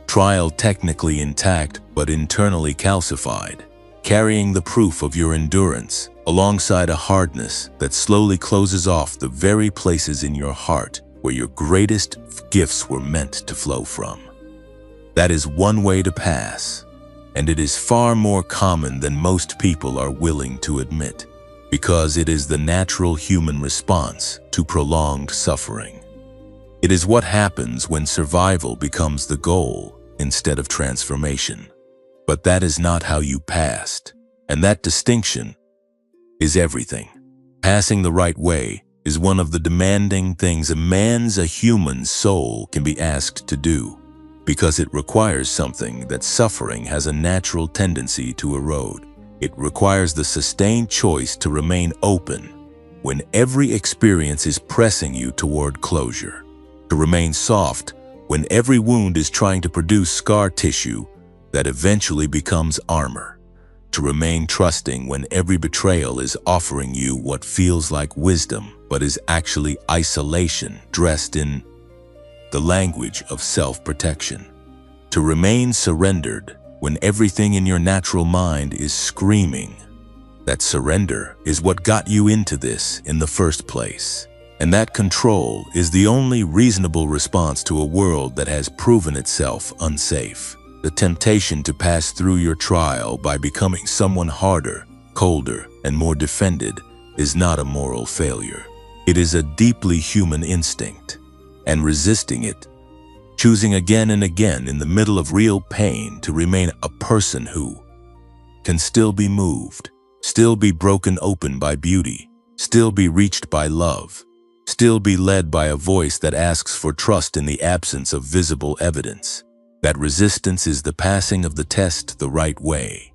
trial technically intact but internally calcified, carrying the proof of your endurance alongside a hardness that slowly closes off the very places in your heart where your greatest gifts were meant to flow from. That is one way to pass, and it is far more common than most people are willing to admit, because it is the natural human response to prolonged suffering. It is what happens when survival becomes the goal instead of transformation. But that is not how you passed, and that distinction is everything. Passing the right way is one of the demanding things a human soul can be asked to do, because it requires something that suffering has a natural tendency to erode. It requires the sustained choice to remain open when every experience is pressing you toward closure, to remain soft when every wound is trying to produce scar tissue that eventually becomes armor, to remain trusting when every betrayal is offering you what feels like wisdom but is actually isolation dressed in the language of self-protection, to remain surrendered when everything in your natural mind is screaming that surrender is what got you into this in the first place, and that control is the only reasonable response to a world that has proven itself unsafe. The temptation to pass through your trial by becoming someone harder, colder, and more defended is not a moral failure. It is a deeply human instinct, and resisting it, choosing again and again in the middle of real pain to remain a person who can still be moved, still be broken open by beauty, still be reached by love, still be led by a voice that asks for trust in the absence of visible evidence. That resistance is the passing of the test the right way.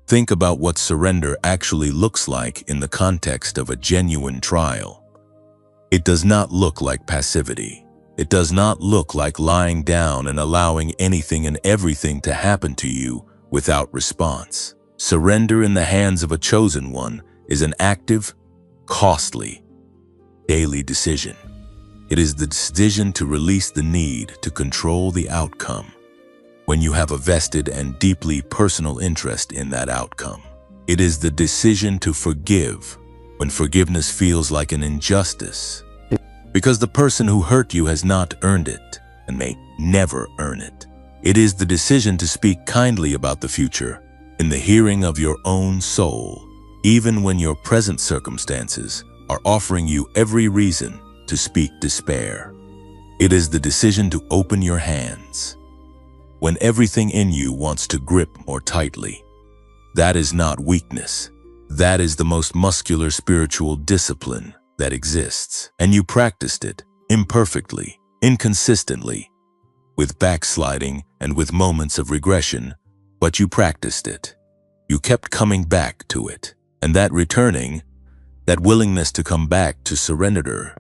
Think about what surrender actually looks like in the context of a genuine trial. It does not look like passivity. It does not look like lying down and allowing anything and everything to happen to you without response. Surrender in the hands of a chosen one is an active, costly, daily decision. It is the decision to release the need to control the outcome when you have a vested and deeply personal interest in that outcome. It is the decision to forgive when forgiveness feels like an injustice, because the person who hurt you has not earned it and may never earn it. It is the decision to speak kindly about the future in the hearing of your own soul, even when your present circumstances are offering you every reason to speak despair. It is the decision to open your hands when everything in you wants to grip more tightly. That is not weakness. That is the most muscular spiritual discipline that exists. And you practiced it imperfectly, inconsistently, with backsliding and with moments of regression, but you practiced it. You kept coming back to it. And that returning, that willingness to come back to surrender,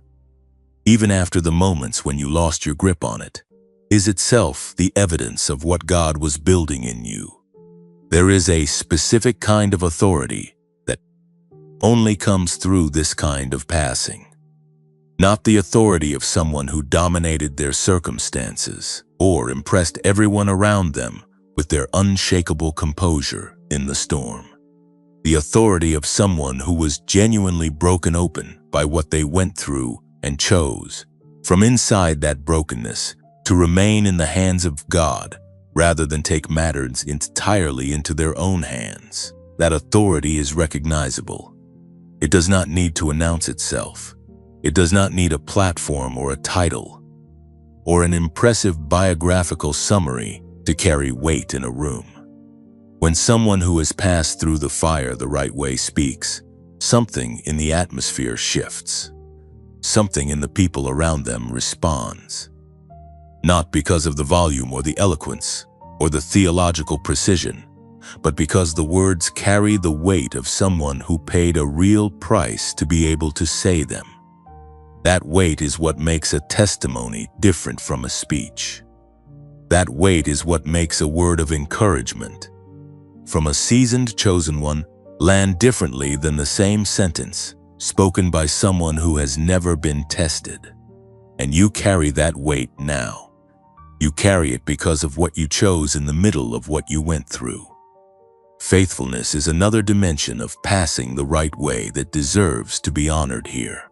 even after the moments when you lost your grip on it, is itself the evidence of what God was building in you. There is a specific kind of authority that only comes through this kind of passing. Not the authority of someone who dominated their circumstances or impressed everyone around them with their unshakable composure in the storm. The authority of someone who was genuinely broken open by what they went through and chose, from inside that brokenness, to remain in the hands of God rather than take matters entirely into their own hands. That authority is recognizable. It does not need to announce itself. It does not need a platform or a title or an impressive biographical summary to carry weight in a room. When someone who has passed through the fire the right way speaks, something in the atmosphere shifts. Something in the people around them responds. Not because of the volume or the eloquence or the theological precision, but because the words carry the weight of someone who paid a real price to be able to say them. That weight is what makes a testimony different from a speech. That weight is what makes a word of encouragement from a seasoned chosen one land differently than the same sentence spoken by someone who has never been tested. And you carry that weight now. You carry it because of what you chose in the middle of what you went through. Faithfulness is another dimension of passing the right way that deserves to be honored here.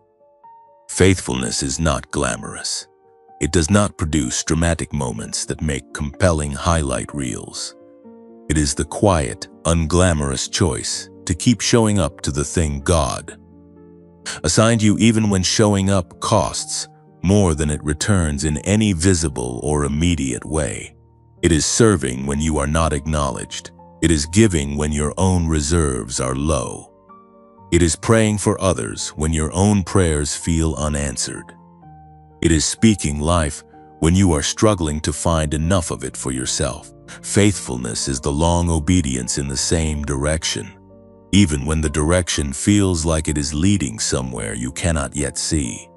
Faithfulness is not glamorous. It does not produce dramatic moments that make compelling highlight reels. It is the quiet, unglamorous choice to keep showing up to the thing God assigned you, even when showing up costs more than it returns in any visible or immediate way. It is serving when you are not acknowledged. It is giving when your own reserves are low. It is praying for others when your own prayers feel unanswered. It is speaking life when you are struggling to find enough of it for yourself. Faithfulness is the long obedience in the same direction, even when the direction feels like it is leading somewhere you cannot yet see.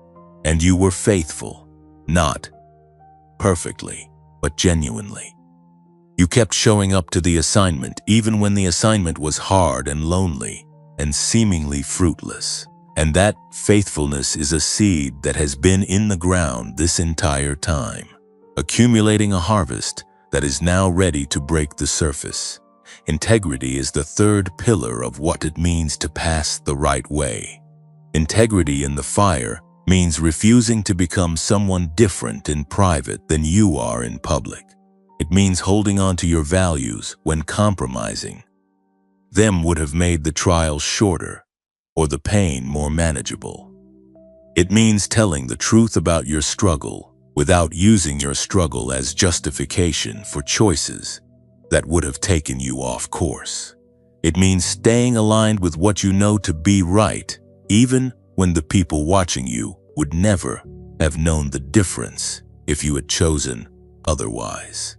And you were faithful, not perfectly, but genuinely. You kept showing up to the assignment even when the assignment was hard and lonely and seemingly fruitless. And that faithfulness is a seed that has been in the ground this entire time, accumulating a harvest that is now ready to break the surface. Integrity is the third pillar of what it means to pass the right way. Integrity in the fire means refusing to become someone different in private than you are in public. It means holding on to your values when compromising them would have made the trial shorter or the pain more manageable. It means telling the truth about your struggle without using your struggle as justification for choices that would have taken you off course. It means staying aligned with what you know to be right, even when the people watching you would never have known the difference if you had chosen otherwise.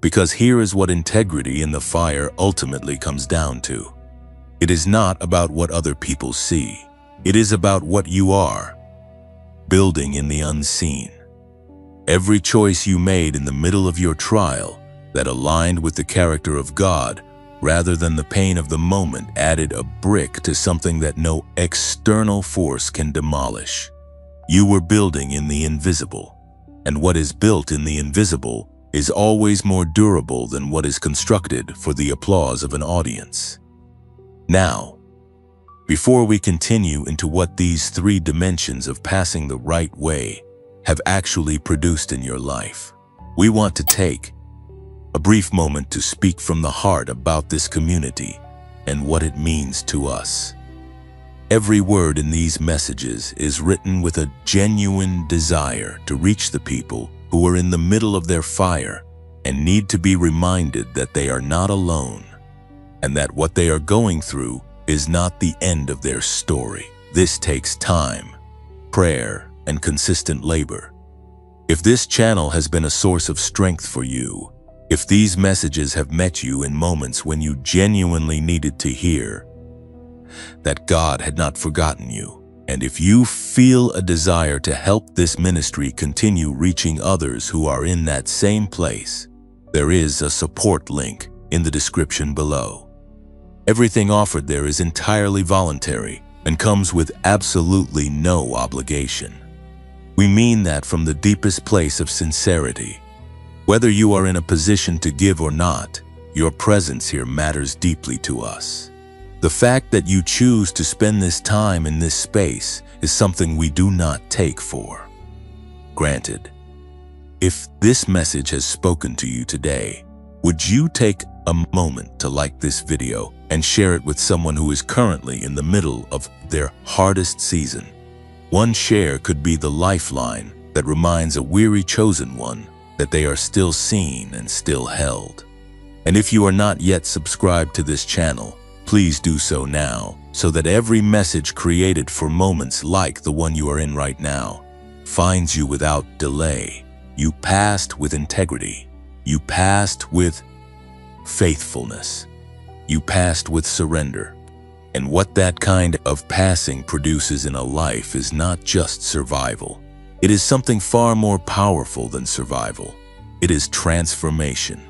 Because here is what integrity in the fire ultimately comes down to. It is not about what other people see. It is about what you are, building in the unseen. Every choice you made in the middle of your trial that aligned with the character of God rather than the pain of the moment added a brick to something that no external force can demolish. You were building in the invisible, and what is built in the invisible is always more durable than what is constructed for the applause of an audience. Now, before we continue into what these three dimensions of passing the right way have actually produced in your life, we want to take a brief moment to speak from the heart about this community and what it means to us. Every word in these messages is written with a genuine desire to reach the people who are in the middle of their fire and need to be reminded that they are not alone and that what they are going through is not the end of their story. This takes time, prayer, and consistent labor. If this channel has been a source of strength for you, if these messages have met you in moments when you genuinely needed to hear that God had not forgotten you, and if you feel a desire to help this ministry continue reaching others who are in that same place, there is a support link in the description below. Everything offered there is entirely voluntary and comes with absolutely no obligation. We mean that from the deepest place of sincerity. Whether you are in a position to give or not, your presence here matters deeply to us. The fact that you choose to spend this time in this space is something we do not take for granted. If this message has spoken to you today, Would you take a moment to like this video and share it with someone who is currently in the middle of their hardest season? One share could be the lifeline that reminds a weary chosen one that they are still seen and still held. And if you are not yet subscribed to this channel, please do so now, so that every message created for moments like the one you are in right now finds you without delay. You passed with integrity. You passed with faithfulness. You passed with surrender. And what that kind of passing produces in a life is not just survival. It is something far more powerful than survival. It is transformation.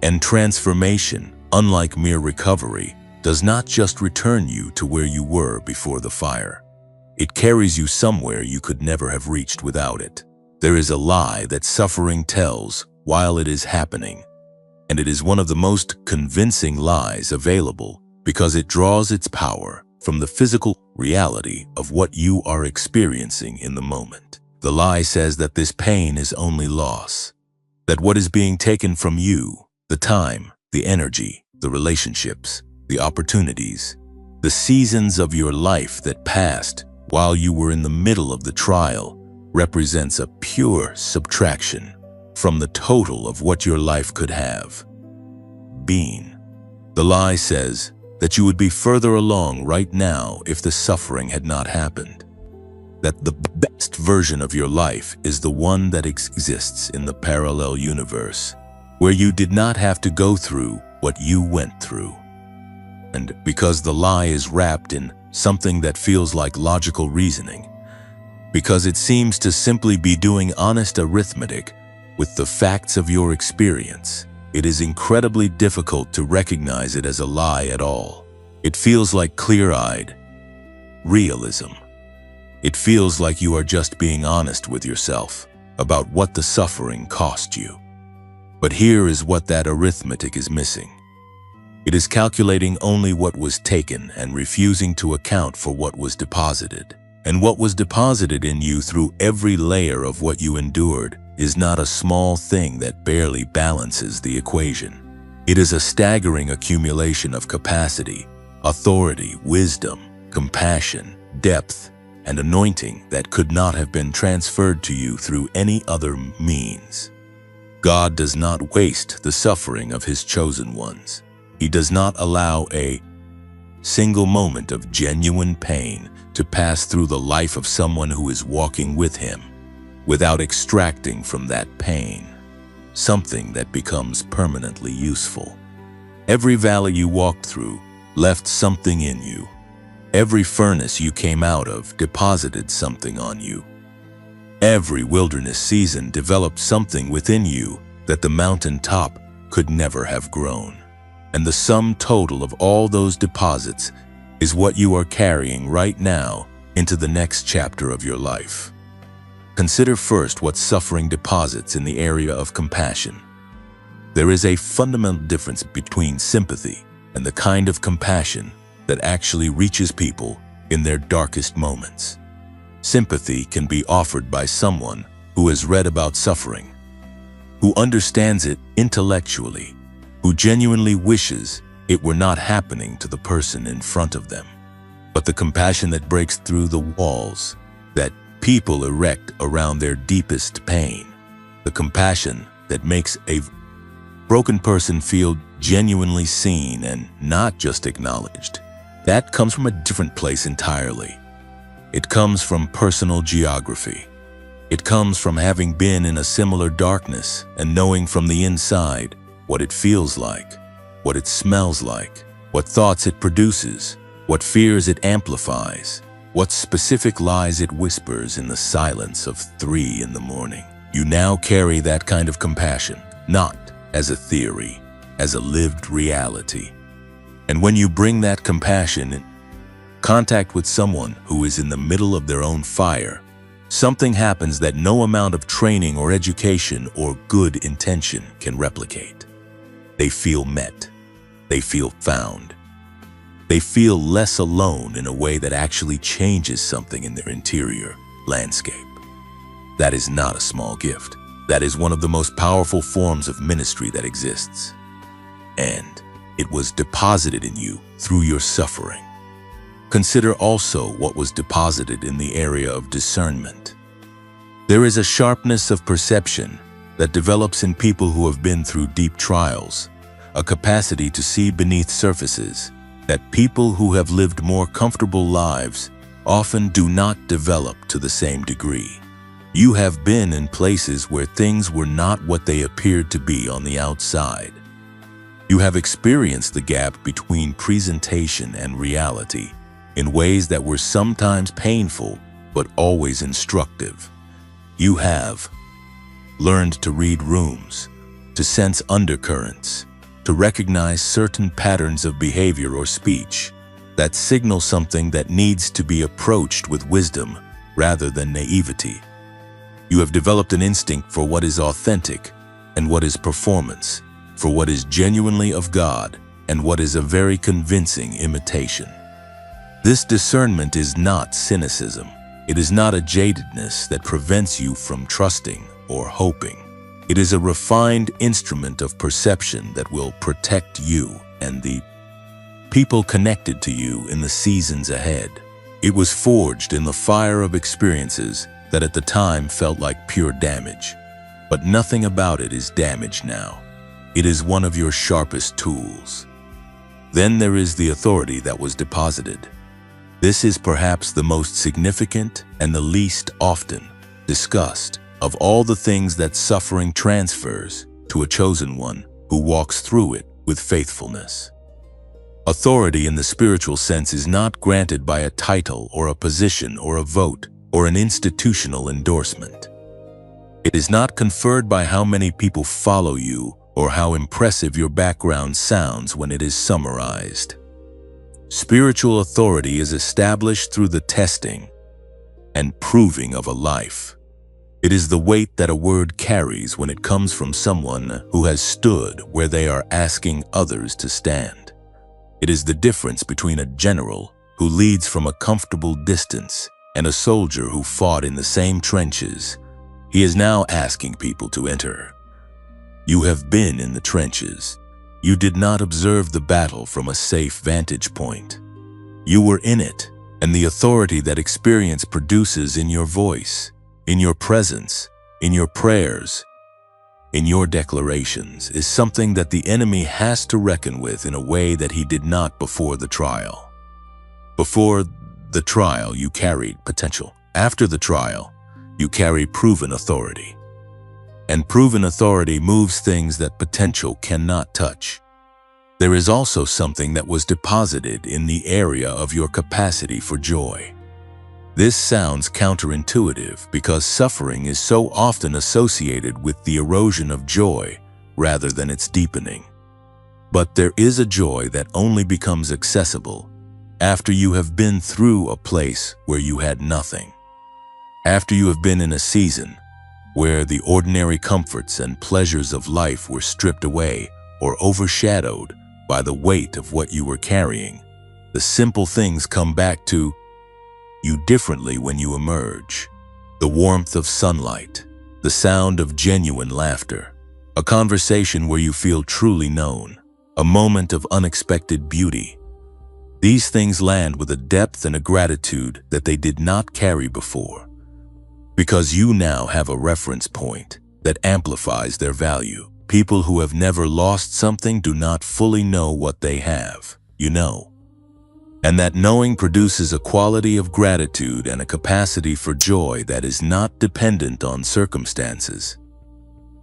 And transformation, unlike mere recovery, does not just return you to where you were before the fire. It carries you somewhere you could never have reached without it. There is a lie that suffering tells while it is happening, and it is one of the most convincing lies available because it draws its power from the physical reality of what you are experiencing in the moment. The lie says that this pain is only loss, that what is being taken from you, the time, the energy, the relationships, the opportunities, the seasons of your life that passed while you were in the middle of the trial, represents a pure subtraction from the total of what your life could have been. The lie says that you would be further along right now if the suffering had not happened, that the best version of your life is the one that exists in the parallel universe, where you did not have to go through what you went through. And because the lie is wrapped in something that feels like logical reasoning, because it seems to simply be doing honest arithmetic with the facts of your experience, it is incredibly difficult to recognize it as a lie at all. It feels like clear-eyed realism. It feels like you are just being honest with yourself about what the suffering cost you. But here is what that arithmetic is missing. It is calculating only what was taken and refusing to account for what was deposited. And what was deposited in you through every layer of what you endured is not a small thing that barely balances the equation. It is a staggering accumulation of capacity, authority, wisdom, compassion, depth, and anointing that could not have been transferred to you through any other means. God does not waste the suffering of His chosen ones. He does not allow a single moment of genuine pain to pass through the life of someone who is walking with Him without extracting from that pain something that becomes permanently useful. Every valley you walked through left something in you. Every furnace you came out of deposited something on you. Every wilderness season developed something within you that the mountaintop could never have grown. And the sum total of all those deposits is what you are carrying right now into the next chapter of your life. Consider first what suffering deposits in the area of compassion. There is a fundamental difference between sympathy and the kind of compassion that actually reaches people in their darkest moments. Sympathy can be offered by someone who has read about suffering, who understands it intellectually, who genuinely wishes it were not happening to the person in front of them. But the compassion that breaks through the walls that people erect around their deepest pain, the compassion that makes a broken person feel genuinely seen and not just acknowledged, that comes from a different place entirely. It comes from personal geography. It comes from having been in a similar darkness and knowing from the inside what it feels like, what it smells like, what thoughts it produces, what fears it amplifies, what specific lies it whispers in the silence of 3 in the morning. You now carry that kind of compassion, not as a theory, as a lived reality. And when you bring that compassion in contact with someone who is in the middle of their own fire, something happens that no amount of training or education or good intention can replicate. They feel met. They feel found. They feel less alone in a way that actually changes something in their interior landscape. That is not a small gift. That is one of the most powerful forms of ministry that exists. And it was deposited in you through your suffering. Consider also what was deposited in the area of discernment. There is a sharpness of perception that develops in people who have been through deep trials, a capacity to see beneath surfaces that people who have lived more comfortable lives often do not develop to the same degree. You have been in places where things were not what they appeared to be on the outside. You have experienced the gap between presentation and reality in ways that were sometimes painful but always instructive. You have learned to read rooms, to sense undercurrents, to recognize certain patterns of behavior or speech that signal something that needs to be approached with wisdom rather than naivety. You have developed an instinct for what is authentic and what is performance, for what is genuinely of God and what is a very convincing imitation. This discernment is not cynicism. It is not a jadedness that prevents you from trusting or hoping. It is a refined instrument of perception that will protect you and the people connected to you in the seasons ahead. It was forged in the fire of experiences that at the time felt like pure damage, but nothing about it is damage now. It is one of your sharpest tools. Then there is the authority that was deposited. This is perhaps the most significant and the least often discussed of all the things that suffering transfers to a chosen one who walks through it with faithfulness. Authority in the spiritual sense is not granted by a title or a position or a vote or an institutional endorsement. It is not conferred by how many people follow you or how impressive your background sounds when it is summarized. Spiritual authority is established through the testing and proving of a life. It is the weight that a word carries when it comes from someone who has stood where they are asking others to stand. It is the difference between a general who leads from a comfortable distance and a soldier who fought in the same trenches. He is now asking people to enter. You have been in the trenches. You did not observe the battle from a safe vantage point. You were in it, and the authority that experience produces in your voice, in your presence, in your prayers, in your declarations is something that the enemy has to reckon with in a way that he did not before the trial. Before the trial, you carried potential. After the trial, you carry proven authority. And proven authority moves things that potential cannot touch. There is also something that was deposited in the area of your capacity for joy. This sounds counterintuitive because suffering is so often associated with the erosion of joy rather than its deepening. But there is a joy that only becomes accessible after you have been through a place where you had nothing. After you have been in a season where the ordinary comforts and pleasures of life were stripped away or overshadowed by the weight of what you were carrying, the simple things come back to you differently when you emerge. The warmth of sunlight, the sound of genuine laughter, a conversation where you feel truly known, a moment of unexpected beauty. These things land with a depth and a gratitude that they did not carry before, because you now have a reference point that amplifies their value. People who have never lost something do not fully know what they have, you know. And that knowing produces a quality of gratitude and a capacity for joy that is not dependent on circumstances.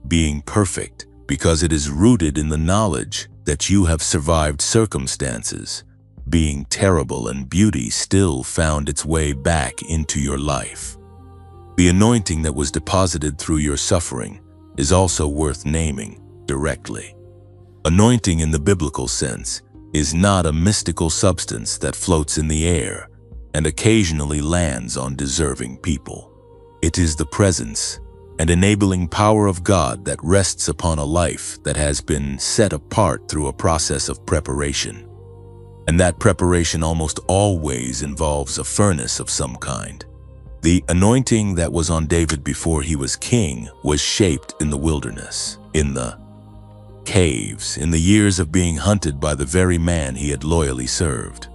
Being perfect because it is rooted in the knowledge that you have survived circumstances. Being terrible and beauty still found its way back into your life. The anointing that was deposited through your suffering is also worth naming directly. Anointing in the biblical sense is not a mystical substance that floats in the air and occasionally lands on deserving people. It is the presence and enabling power of God that rests upon a life that has been set apart through a process of preparation. And that preparation almost always involves a furnace of some kind. The anointing that was on David before he was king was shaped in the wilderness, in the caves, in the years of being hunted by the very man he had loyally served.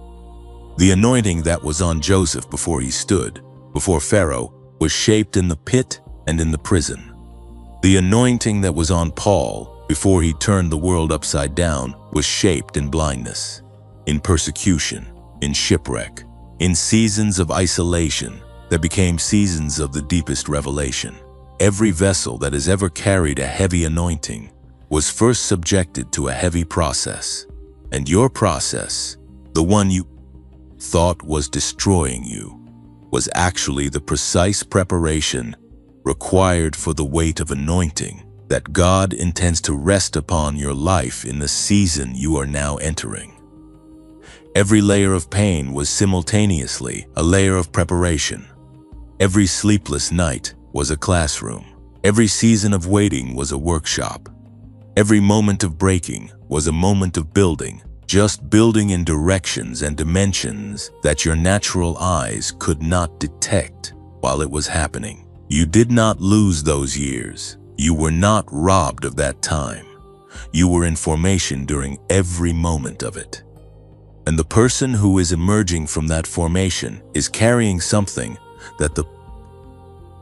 The anointing that was on Joseph before he stood before Pharaoh was shaped in the pit and in the prison. The anointing that was on Paul before he turned the world upside down was shaped in blindness, in persecution, in shipwreck, in seasons of isolation that became seasons of the deepest revelation. Every vessel that has ever carried a heavy anointing was first subjected to a heavy process, and your process, the one you thought was destroying you, was actually the precise preparation required for the weight of anointing that God intends to rest upon your life in the season you are now entering. Every layer of pain was simultaneously a layer of preparation. Every sleepless night was a classroom. Every season of waiting was a workshop. Every moment of breaking was a moment of building, just building in directions and dimensions that your natural eyes could not detect while it was happening. You did not lose those years. You were not robbed of that time. You were in formation during every moment of it. And the person who is emerging from that formation is carrying something that the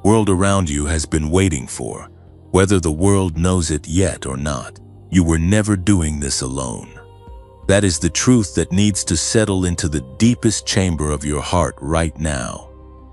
world around you has been waiting for, whether the world knows it yet or not. You were never doing this alone. That is the truth that needs to settle into the deepest chamber of your heart right now,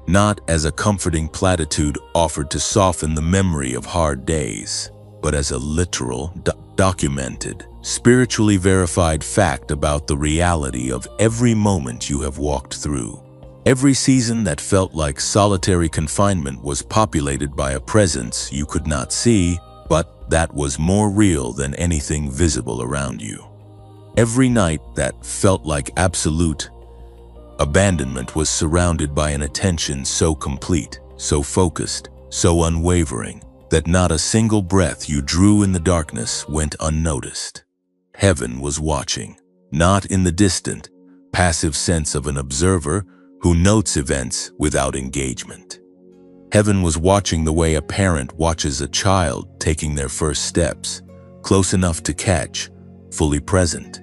not as a comforting platitude offered to soften the memory of hard days, but as a literal, documented, spiritually verified fact about the reality of every moment you have walked through. Every season that felt like solitary confinement was populated by a presence you could not see, but that was more real than anything visible around you. Every night that felt like absolute abandonment was surrounded by an attention so complete, so focused, so unwavering, that not a single breath you drew in the darkness went unnoticed. Heaven was watching, not in the distant, passive sense of an observer who notes events without engagement. Heaven was watching the way a parent watches a child taking their first steps, close enough to catch, fully present,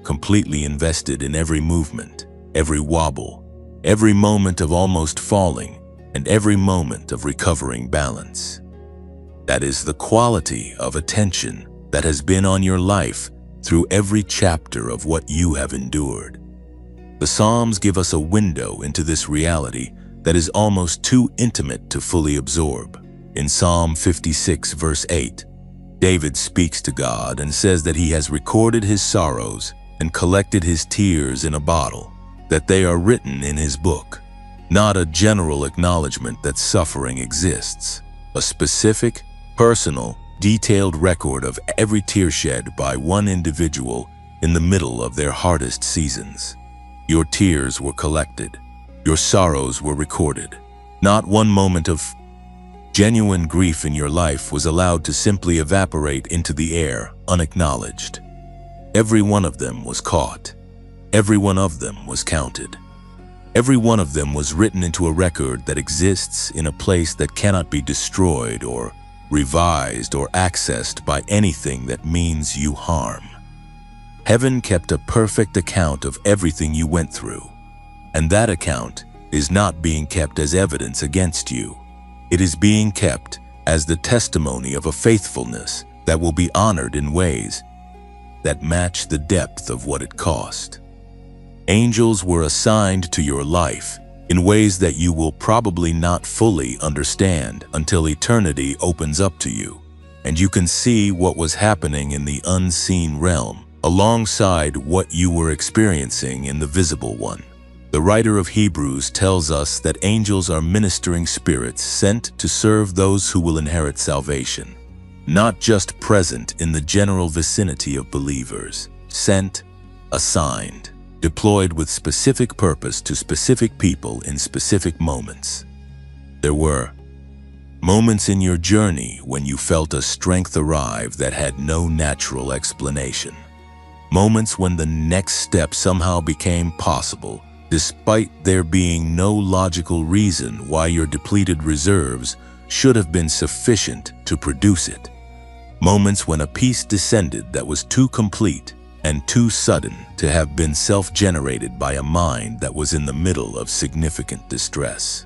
completely invested in every movement, every wobble, every moment of almost falling, and every moment of recovering balance. That is the quality of attention that has been on your life through every chapter of what you have endured. The Psalms give us a window into this reality that is almost too intimate to fully absorb. In Psalm 56, verse 8, David speaks to God and says that he has recorded his sorrows and collected his tears in a bottle, that they are written in his book. Not a general acknowledgement that suffering exists, a specific, personal, detailed record of every tear shed by one individual in the middle of their hardest seasons. Your tears were collected. Your sorrows were recorded. Not one moment of genuine grief in your life was allowed to simply evaporate into the air unacknowledged. Every one of them was caught. Every one of them was counted. Every one of them was written into a record that exists in a place that cannot be destroyed or revised or accessed by anything that means you harm. Heaven kept a perfect account of everything you went through, and that account is not being kept as evidence against you. It is being kept as the testimony of a faithfulness that will be honored in ways that match the depth of what it cost. Angels were assigned to your life in ways that you will probably not fully understand until eternity opens up to you, and you can see what was happening in the unseen realm alongside what you were experiencing in the visible one. The writer of Hebrews tells us that angels are ministering spirits sent to serve those who will inherit salvation, not just present in the general vicinity of believers, sent, assigned, deployed with specific purpose to specific people in specific moments. There were moments in your journey when you felt a strength arrive that had no natural explanation. Moments when the next step somehow became possible despite there being no logical reason why your depleted reserves should have been sufficient to produce it. Moments when a peace descended that was too complete and too sudden to have been self-generated by a mind that was in the middle of significant distress.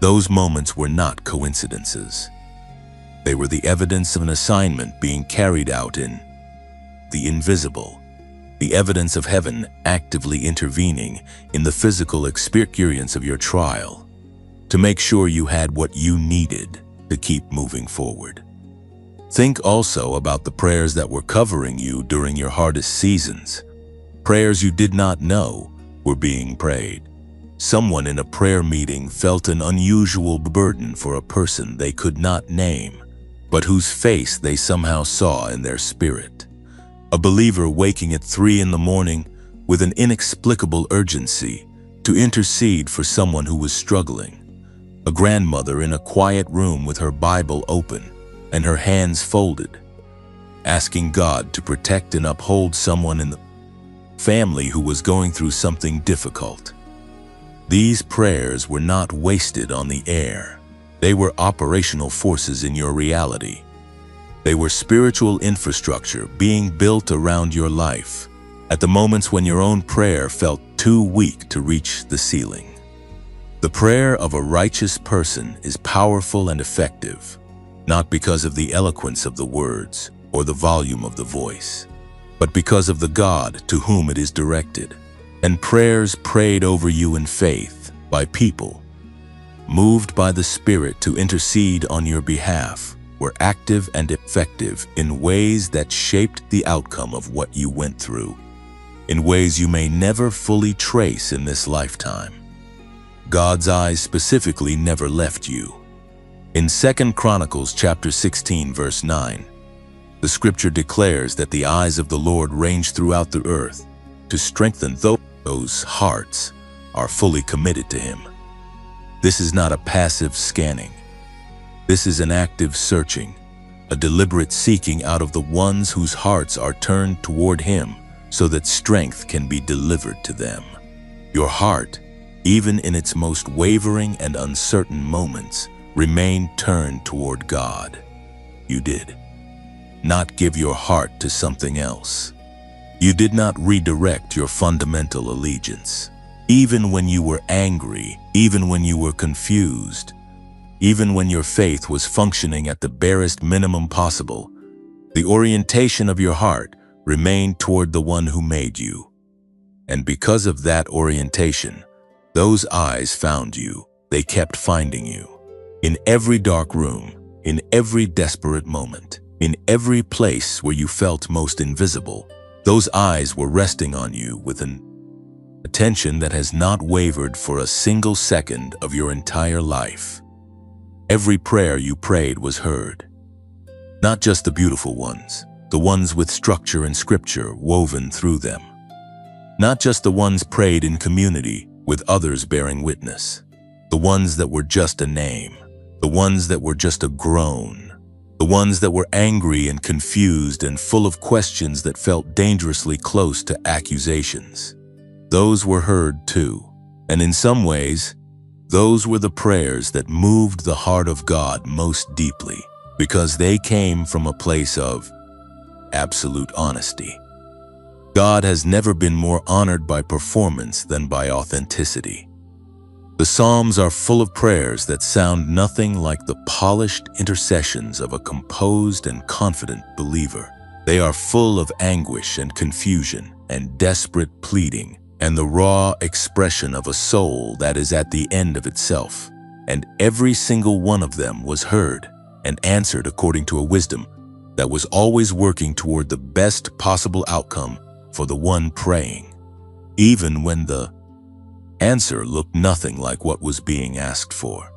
Those moments were not coincidences. They were the evidence of an assignment being carried out in the invisible, the evidence of heaven actively intervening in the physical experience of your trial to make sure you had what you needed to keep moving forward. Think also about the prayers that were covering you during your hardest seasons. Prayers you did not know were being prayed. Someone in a prayer meeting felt an unusual burden for a person they could not name, but whose face they somehow saw in their spirit. A believer waking at 3 in the morning with an inexplicable urgency to intercede for someone who was struggling. A grandmother in a quiet room with her Bible open and her hands folded, asking God to protect and uphold someone in the family who was going through something difficult. These prayers were not wasted on the air. They were operational forces in your reality. They were spiritual infrastructure being built around your life at the moments when your own prayer felt too weak to reach the ceiling. The prayer of a righteous person is powerful and effective, not because of the eloquence of the words or the volume of the voice, but because of the God to whom it is directed. And prayers prayed over you in faith by people moved by the Spirit to intercede on your behalf were active and effective in ways that shaped the outcome of what you went through, in ways you may never fully trace in this lifetime. God's eyes specifically never left you. In 2 Chronicles chapter 16 verse 9, the scripture declares that the eyes of the Lord range throughout the earth to strengthen those hearts are fully committed to Him. This is not a passive scanning. This is an active searching, a deliberate seeking out of the ones whose hearts are turned toward Him so that strength can be delivered to them. Your heart, even in its most wavering and uncertain moments, remained turned toward God. You did not give your heart to something else. You did not redirect your fundamental allegiance. Even when you were angry, even when you were confused, even when your faith was functioning at the barest minimum possible, the orientation of your heart remained toward the one who made you. And because of that orientation, those eyes found you. They kept finding you. In every dark room, in every desperate moment, in every place where you felt most invisible, those eyes were resting on you with an attention that has not wavered for a single second of your entire life. Every prayer you prayed was heard. Not just the beautiful ones, the ones with structure and scripture woven through them. Not just the ones prayed in community with others bearing witness. The ones that were just a name. The ones that were just a groan. The ones that were angry and confused and full of questions that felt dangerously close to accusations. Those were heard too, and in some ways, those were the prayers that moved the heart of God most deeply, because they came from a place of absolute honesty. God has never been more honored by performance than by authenticity. The Psalms are full of prayers that sound nothing like the polished intercessions of a composed and confident believer. They are full of anguish and confusion and desperate pleading and the raw expression of a soul that is at the end of itself. And every single one of them was heard and answered according to a wisdom that was always working toward the best possible outcome for the one praying, even when the answer looked nothing like what was being asked for.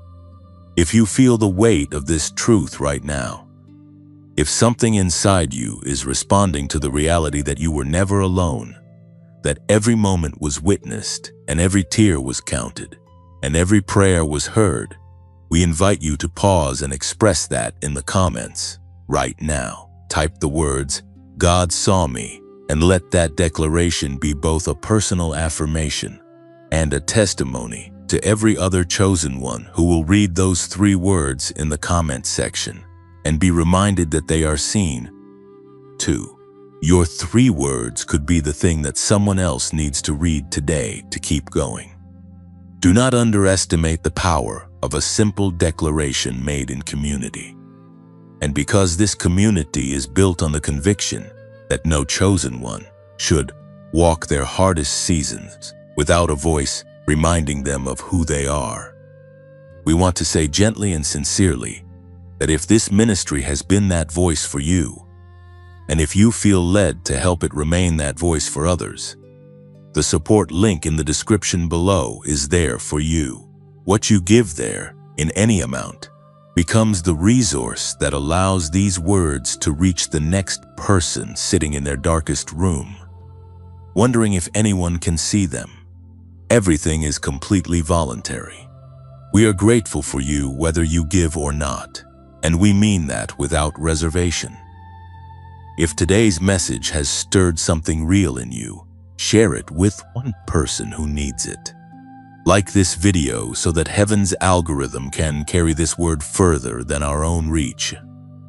If you feel the weight of this truth right now, if something inside you is responding to the reality that you were never alone, that every moment was witnessed and every tear was counted and every prayer was heard, we invite you to pause and express that in the comments right now. Type the words, "God saw me," and let that declaration be both a personal affirmation and a testimony to every other chosen one who will read those 3 words in the comment section and be reminded that they are seen. 2. Your 3 words could be the thing that someone else needs to read today to keep going. Do not underestimate the power of a simple declaration made in community. And because this community is built on the conviction that no chosen one should walk their hardest seasons without a voice reminding them of who they are, we want to say gently and sincerely that if this ministry has been that voice for you, and if you feel led to help it remain that voice for others, the support link in the description below is there for you. What you give there, in any amount, becomes the resource that allows these words to reach the next person sitting in their darkest room, wondering if anyone can see them. Everything is completely voluntary. We are grateful for you whether you give or not, and we mean that without reservation. If today's message has stirred something real in you, share it with one person who needs it. Like this video so that heaven's algorithm can carry this word further than our own reach.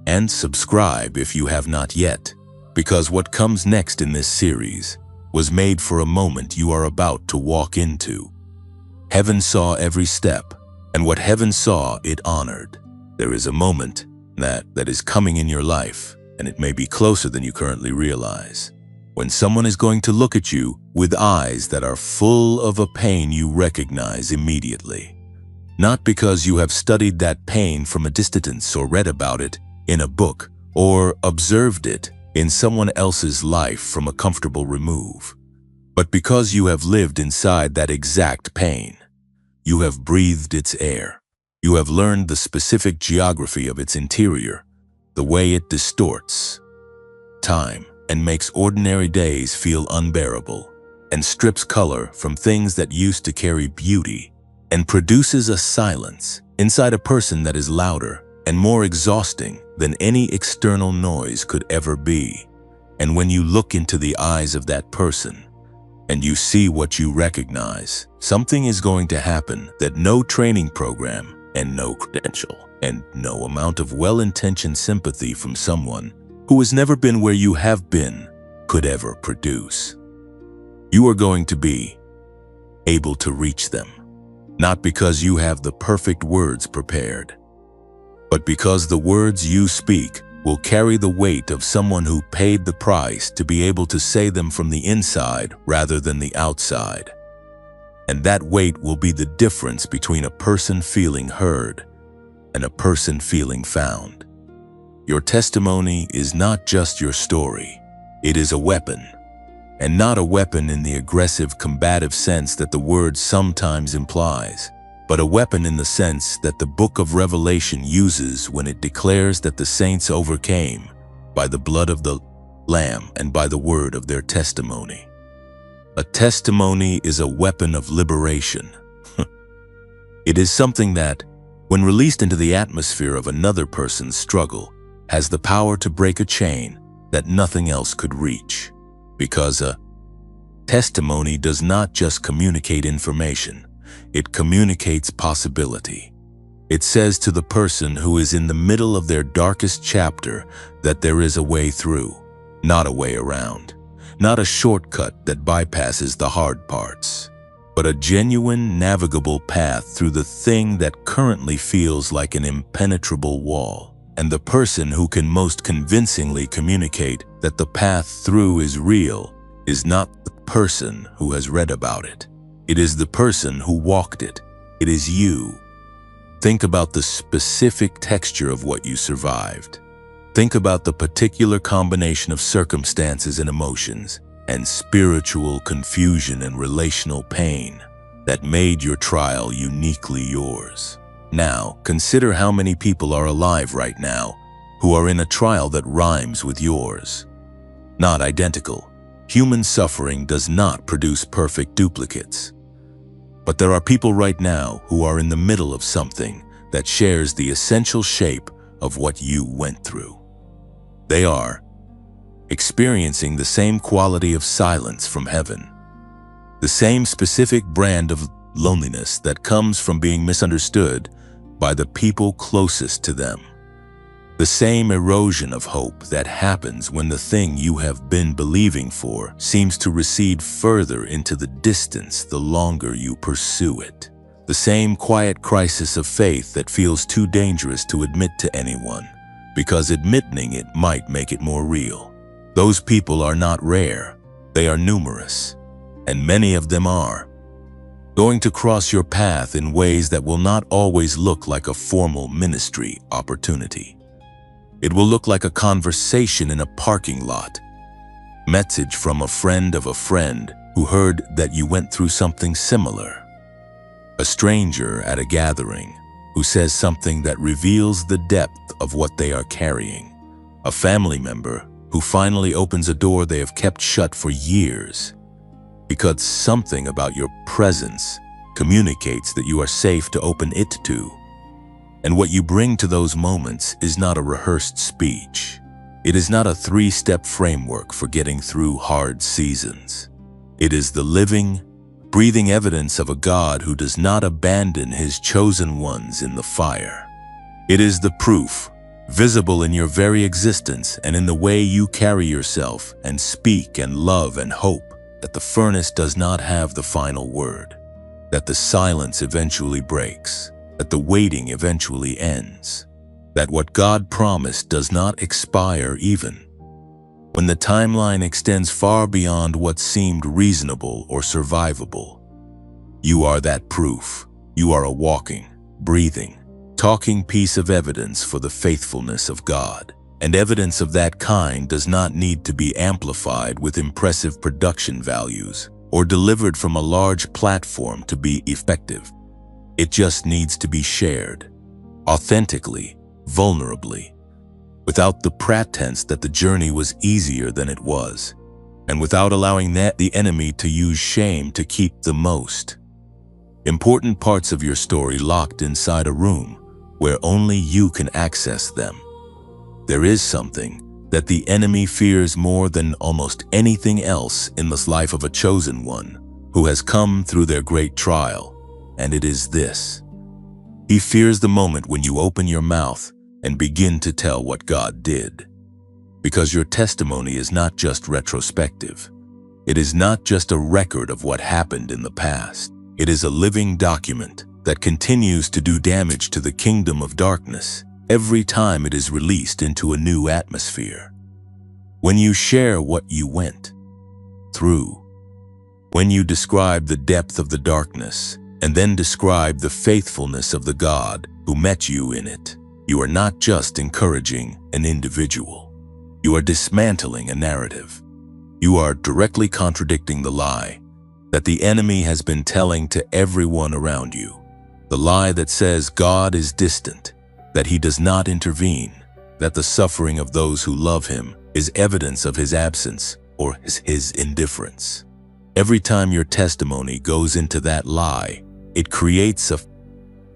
And subscribe if you have not yet, because what comes next in this series was made for a moment you are about to walk into. Heaven saw every step, and what heaven saw, it honored. There is a moment that is coming in your life, and it may be closer than you currently realize, when someone is going to look at you with eyes that are full of a pain you recognize immediately. Not because you have studied that pain from a distance or read about it in a book or observed it in someone else's life from a comfortable remove, but because you have lived inside that exact pain. You have breathed its air. You have learned the specific geography of its interior, the way it distorts time and makes ordinary days feel unbearable, and strips color from things that used to carry beauty, and produces a silence inside a person that is louder and more exhausting than any external noise could ever be. And when you look into the eyes of that person, and you see what you recognize, something is going to happen that no training program and no credential and no amount of well-intentioned sympathy from someone who has never been where you have been could ever produce. You are going to be able to reach them, not because you have the perfect words prepared, but because the words you speak will carry the weight of someone who paid the price to be able to say them from the inside rather than the outside. And that weight will be the difference between a person feeling heard and a person feeling found. Your testimony is not just your story. It is a weapon, and not a weapon in the aggressive, combative sense that the word sometimes implies, but a weapon in the sense that the book of Revelation uses when it declares that the saints overcame by the blood of the Lamb and by the word of their testimony. A testimony is a weapon of liberation. It is something that, when released into the atmosphere of another person's struggle, has the power to break a chain that nothing else could reach. Because a testimony does not just communicate information, it communicates possibility. It says to the person who is in the middle of their darkest chapter that there is a way through, not a way around, not a shortcut that bypasses the hard parts, but a genuine navigable path through the thing that currently feels like an impenetrable wall. And the person who can most convincingly communicate that the path through is real is not the person who has read about it. It is the person who walked it. It is you. Think about the specific texture of what you survived. Think about the particular combination of circumstances and emotions and spiritual confusion and relational pain that made your trial uniquely yours. Now, consider how many people are alive right now who are in a trial that rhymes with yours. Not identical. Human suffering does not produce perfect duplicates. But there are people right now who are in the middle of something that shares the essential shape of what you went through. They are experiencing the same quality of silence from heaven, The same specific brand of loneliness that comes from being misunderstood by the people closest to them. The same erosion of hope that happens when the thing you have been believing for seems to recede further into the distance the longer you pursue it. The same quiet crisis of faith that feels too dangerous to admit to anyone, because admitting it might make it more real. Those people are not rare, they are numerous, and many of them are going to cross your path in ways that will not always look like a formal ministry opportunity. It will look like a conversation in a parking lot, message from a friend of a friend who heard that you went through something similar, a stranger at a gathering who says something that reveals the depth of what they are carrying, a family member who finally opens a door they have kept shut for years, because something about your presence communicates that you are safe to open it to. And what you bring to those moments is not a rehearsed speech. It is not a three-step framework for getting through hard seasons. It is the living, breathing evidence of a God who does not abandon his chosen ones in the fire. It is the proof, visible in your very existence and in the way you carry yourself and speak and love and hope, that the furnace does not have the final word, that the silence eventually breaks, that the waiting eventually ends, that what God promised does not expire even when the timeline extends far beyond what seemed reasonable or survivable. You are that proof. You are a walking, breathing, talking piece of evidence for the faithfulness of God. And evidence of that kind does not need to be amplified with impressive production values or delivered from a large platform to be effective. It just needs to be shared, authentically, vulnerably, without the pretense that the journey was easier than it was, and without allowing the enemy to use shame to keep the most important parts of your story locked inside a room where only you can access them. There is something that the enemy fears more than almost anything else in the life of a chosen one who has come through their great trial, and it is this. He fears the moment when you open your mouth and begin to tell what God did. Because your testimony is not just retrospective. It is not just a record of what happened in the past. It is a living document that continues to do damage to the kingdom of darkness every time it is released into a new atmosphere. When you share what you went through, when you describe the depth of the darkness and then describe the faithfulness of the God who met you in it, you are not just encouraging an individual. You are dismantling a narrative. You are directly contradicting the lie that the enemy has been telling to everyone around you. The lie that says God is distant, that he does not intervene, that the suffering of those who love him is evidence of his absence or his indifference. Every time your testimony goes into that lie, it creates a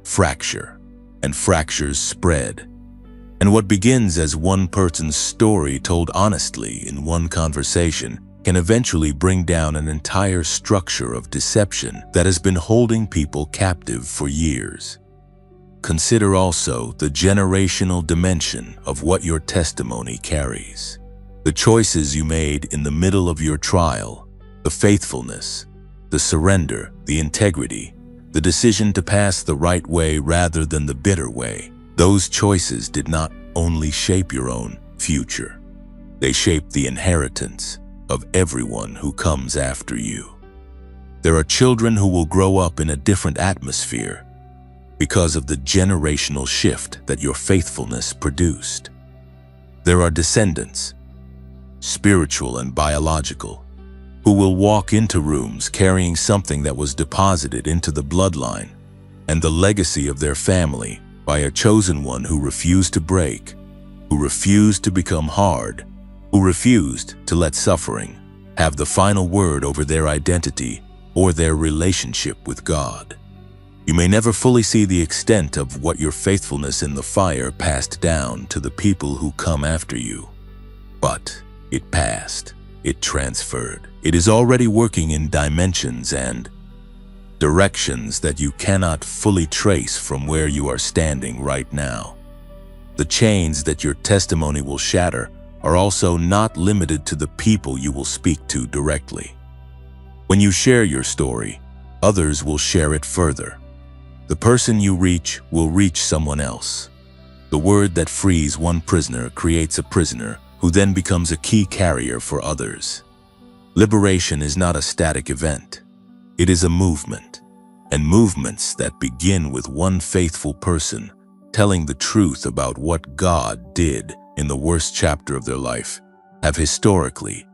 fracture, and fractures spread. And what begins as one person's story told honestly in one conversation can eventually bring down an entire structure of deception that has been holding people captive for years. Consider also the generational dimension of what your testimony carries. The choices you made in the middle of your trial, the faithfulness, the surrender, the integrity, the decision to pass the right way rather than the bitter way. Those choices did not only shape your own future, they shaped the inheritance of everyone who comes after you. There are children who will grow up in a different atmosphere because of the generational shift that your faithfulness produced. There are descendants, spiritual and biological, who will walk into rooms carrying something that was deposited into the bloodline and the legacy of their family by a chosen one who refused to break, who refused to become hard, who refused to let suffering have the final word over their identity or their relationship with God. You may never fully see the extent of what your faithfulness in the fire passed down to the people who come after you, but it passed. it transferred. It is already working in dimensions and directions that you cannot fully trace from where you are standing right now. The chains that your testimony will shatter are also not limited to the people you will speak to directly. When you share your story, others will share it further. The person you reach will reach someone else. The word that frees one prisoner creates a prisoner who then becomes a key carrier for others. Liberation is not a static event. It is a movement, and movements that begin with one faithful person telling the truth about what God did in the worst chapter of their life have historically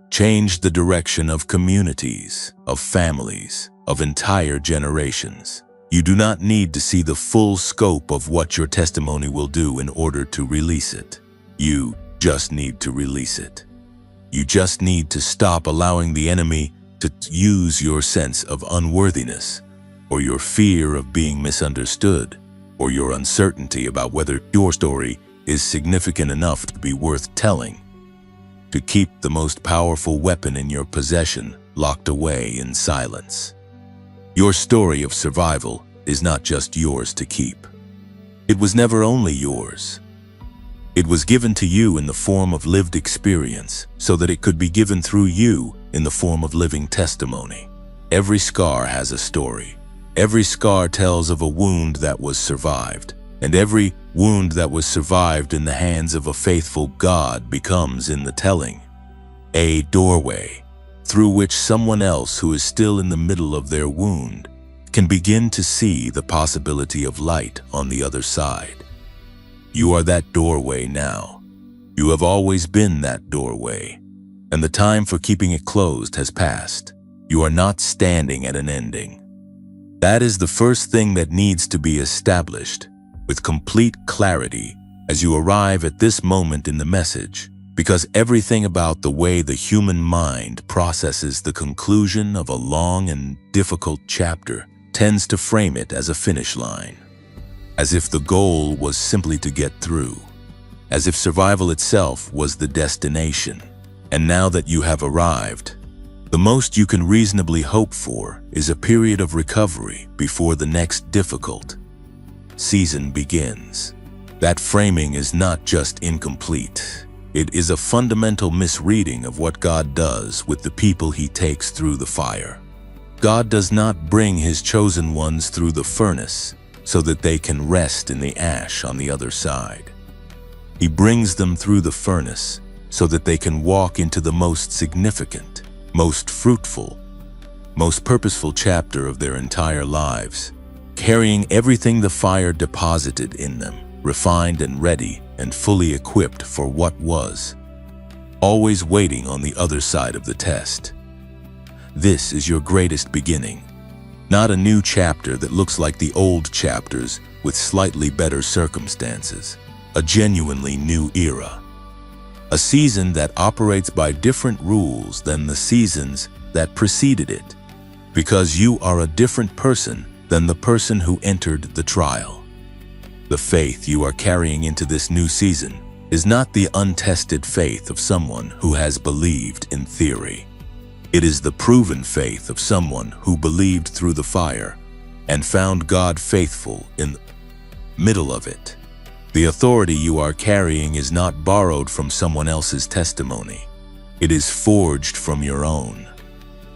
changed the direction of communities, of families, of entire generations. You do not need to see the full scope of what your testimony will do in order to release it. You just need to release it. You just need to stop allowing the enemy to use your sense of unworthiness, or your fear of being misunderstood, or your uncertainty about whether your story is significant enough to be worth telling, to keep the most powerful weapon in your possession locked away in silence. Your story of survival is not just yours to keep. It was never only yours. It was given to you in the form of lived experience so that it could be given through you in the form of living testimony. Every scar has a story. Every scar tells of a wound that was survived, and every wound that was survived in the hands of a faithful God becomes, in the telling, a doorway through which someone else who is still in the middle of their wound can begin to see the possibility of light on the other side. You are that doorway now. You have always been that doorway, and the time for keeping it closed has passed. You are not standing at an ending. That is the first thing that needs to be established with complete clarity as you arrive at this moment in the message, because everything about the way the human mind processes the conclusion of a long and difficult chapter tends to frame it as a finish line, as if the goal was simply to get through, as if survival itself was the destination. And now that you have arrived, the most you can reasonably hope for is a period of recovery before the next difficult season begins. That framing is not just incomplete. It is a fundamental misreading of what God does with the people He takes through the fire. God does not bring His chosen ones through the furnace so that they can rest in the ash on the other side. He brings them through the furnace so that they can walk into the most significant, most fruitful, most purposeful chapter of their entire lives, carrying everything the fire deposited in them, refined and ready and fully equipped for what was, always waiting on the other side of the test. This is your greatest beginning, not a new chapter that looks like the old chapters with slightly better circumstances, a genuinely new era, a season that operates by different rules than the seasons that preceded it, because you are a different person than the person who entered the trial. The faith you are carrying into this new season is not the untested faith of someone who has believed in theory. It is the proven faith of someone who believed through the fire and found God faithful in the middle of it. The authority you are carrying is not borrowed from someone else's testimony. It is forged from your own.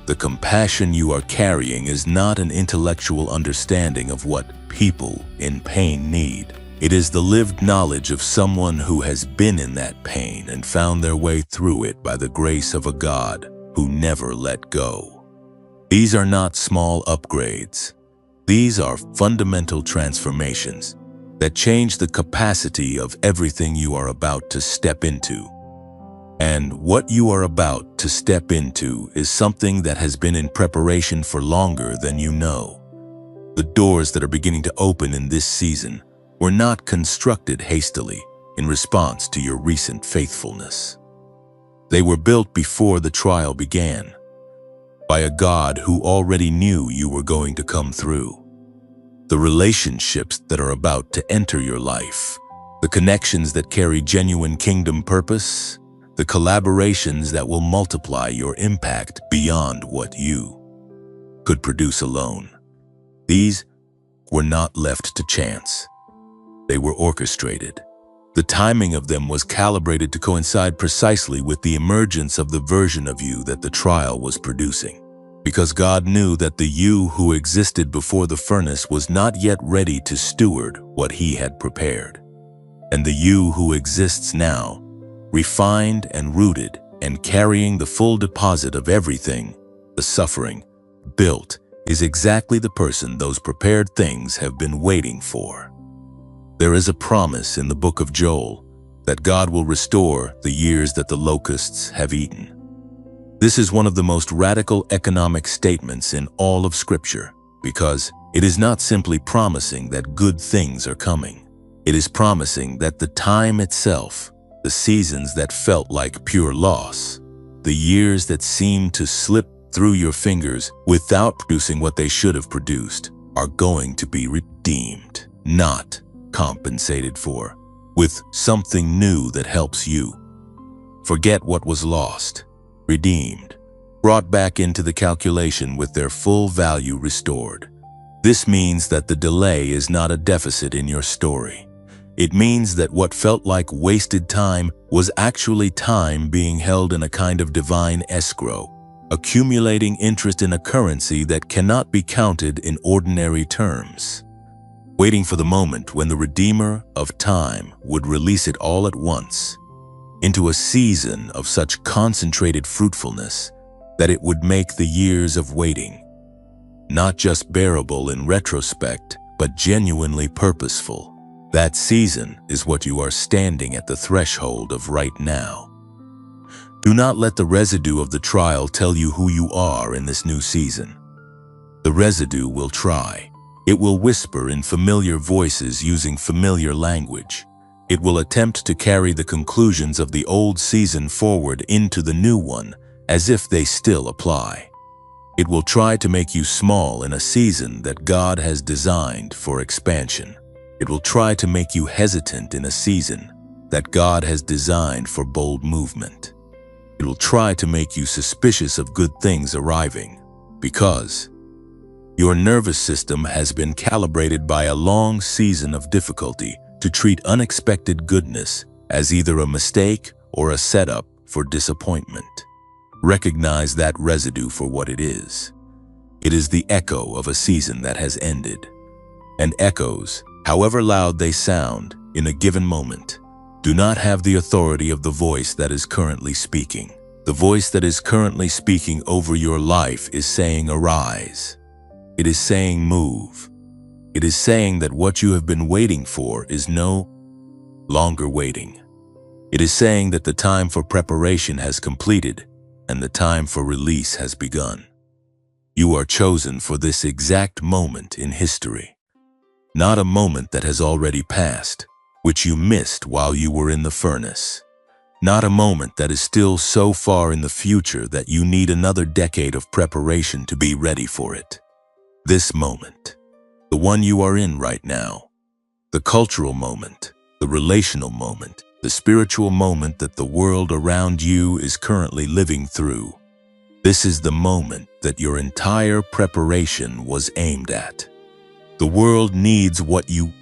The compassion you are carrying is not an intellectual understanding of what people in pain need. It is the lived knowledge of someone who has been in that pain and found their way through it by the grace of a God who never let go. These are not small upgrades. These are fundamental transformations that change the capacity of everything you are about to step into. And what you are about to step into is something that has been in preparation for longer than you know. The doors that are beginning to open in this season were not constructed hastily in response to your recent faithfulness. They were built before the trial began, by a God who already knew you were going to come through. The relationships that are about to enter your life, the connections that carry genuine kingdom purpose, the collaborations that will multiply your impact beyond what you could produce alone. These were not left to chance. They were orchestrated. The timing of them was calibrated to coincide precisely with the emergence of the version of you that the trial was producing. Because God knew that the you who existed before the furnace was not yet ready to steward what He had prepared. And the you who exists now, refined and rooted and carrying the full deposit of everything, the suffering, built, is exactly the person those prepared things have been waiting for. There is a promise in the book of Joel that God will restore the years that the locusts have eaten. This is one of the most radical economic statements in all of Scripture, because it is not simply promising that good things are coming. It is promising that the time itself, the seasons that felt like pure loss, the years that seemed to slip through your fingers without producing what they should have produced, are going to be redeemed, not compensated for, with something new that helps you. Forget what was lost, redeemed, brought back into the calculation with their full value restored. This means that the delay is not a deficit in your story. It means that what felt like wasted time was actually time being held in a kind of divine escrow, accumulating interest in a currency that cannot be counted in ordinary terms, waiting for the moment when the Redeemer of time would release it all at once, into a season of such concentrated fruitfulness that it would make the years of waiting not just bearable in retrospect, but genuinely purposeful. That season is what you are standing at the threshold of right now. Do not let the residue of the trial tell you who you are in this new season. The residue will try. It will whisper in familiar voices using familiar language. It will attempt to carry the conclusions of the old season forward into the new one as if they still apply. It will try to make you small in a season that God has designed for expansion. It will try to make you hesitant in a season that God has designed for bold movement. It will try to make you suspicious of good things arriving, because your nervous system has been calibrated by a long season of difficulty to treat unexpected goodness as either a mistake or a setup for disappointment. Recognize that residue for what it is. It is the echo of a season that has ended. And echoes, however loud they sound in a given moment, do not have the authority of the voice that is currently speaking. The voice that is currently speaking over your life is saying, arise. It is saying, move. It is saying that what you have been waiting for is no longer waiting. It is saying that the time for preparation has completed and the time for release has begun. You are chosen for this exact moment in history, not a moment that has already passed, which you missed while you were in the furnace, not a moment that is still so far in the future that you need another decade of preparation to be ready for it. This moment, the one you are in right now, the cultural moment, the relational moment, the spiritual moment that the world around you is currently living through. This is the moment that your entire preparation was aimed at. The world needs what you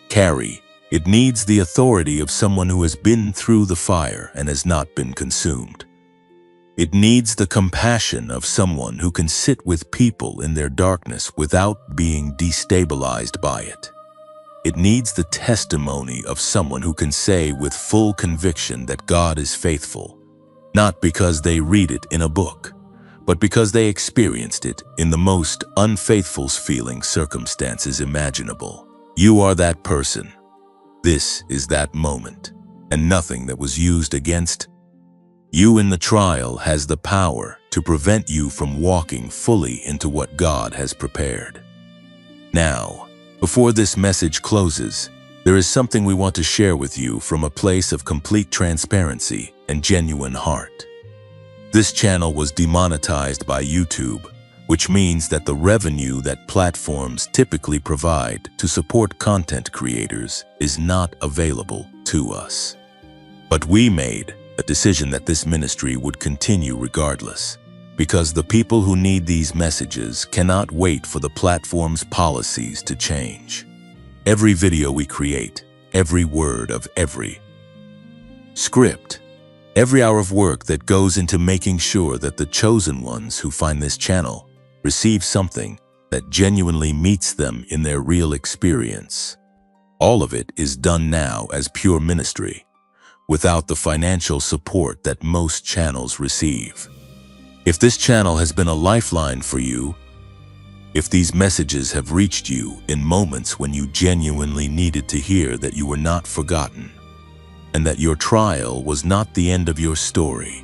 carry. It needs the authority of someone who has been through the fire and has not been consumed. It needs the compassion of someone who can sit with people in their darkness without being destabilized by it. It needs the testimony of someone who can say with full conviction that God is faithful, not because they read it in a book, but because they experienced it in the most unfaithful feeling circumstances imaginable. You are that person. This is that moment, and nothing that was used against you in the trial has the power to prevent you from walking fully into what God has prepared. Now, before this message closes, there is something we want to share with you from a place of complete transparency and genuine heart. This channel was demonetized by YouTube, which means that the revenue that platforms typically provide to support content creators is not available to us. But we made a decision that this ministry would continue regardless. Because the people who need these messages cannot wait for the platform's policies to change. Every video we create, every word of every script, every hour of work that goes into making sure that the chosen ones who find this channel receive something that genuinely meets them in their real experience. All of it is done now as pure ministry, without the financial support that most channels receive. If this channel has been a lifeline for you, if these messages have reached you in moments when you genuinely needed to hear that you were not forgotten, and that your trial was not the end of your story,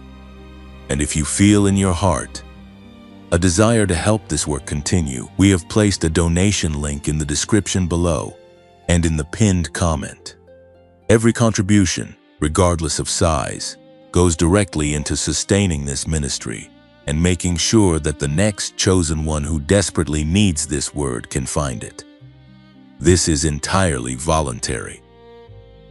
and if you feel in your heart a desire to help this work continue, we have placed a donation link in the description below and in the pinned comment. Every contribution, regardless of size, goes directly into sustaining this ministry and making sure that the next chosen one who desperately needs this word can find it. This is entirely voluntary.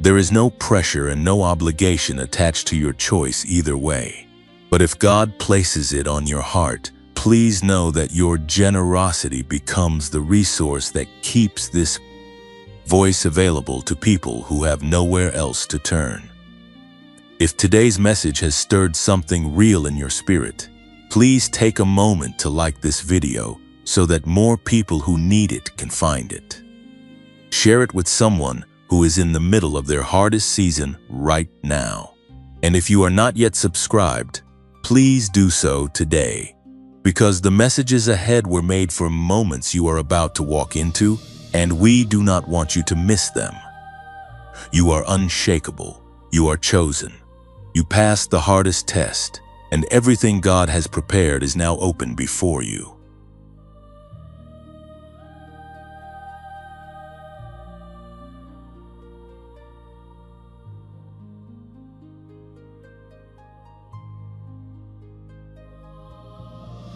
There is no pressure and no obligation attached to your choice either way. But if God places it on your heart, please know that your generosity becomes the resource that keeps this voice available to people who have nowhere else to turn. If today's message has stirred something real in your spirit, please take a moment to like this video so that more people who need it can find it. Share it with someone who is in the middle of their hardest season right now. And if you are not yet subscribed, please do so today, because the messages ahead were made for moments you are about to walk into, and we do not want you to miss them. You are unshakable. You are chosen. You passed the hardest test, and everything God has prepared is now open before you.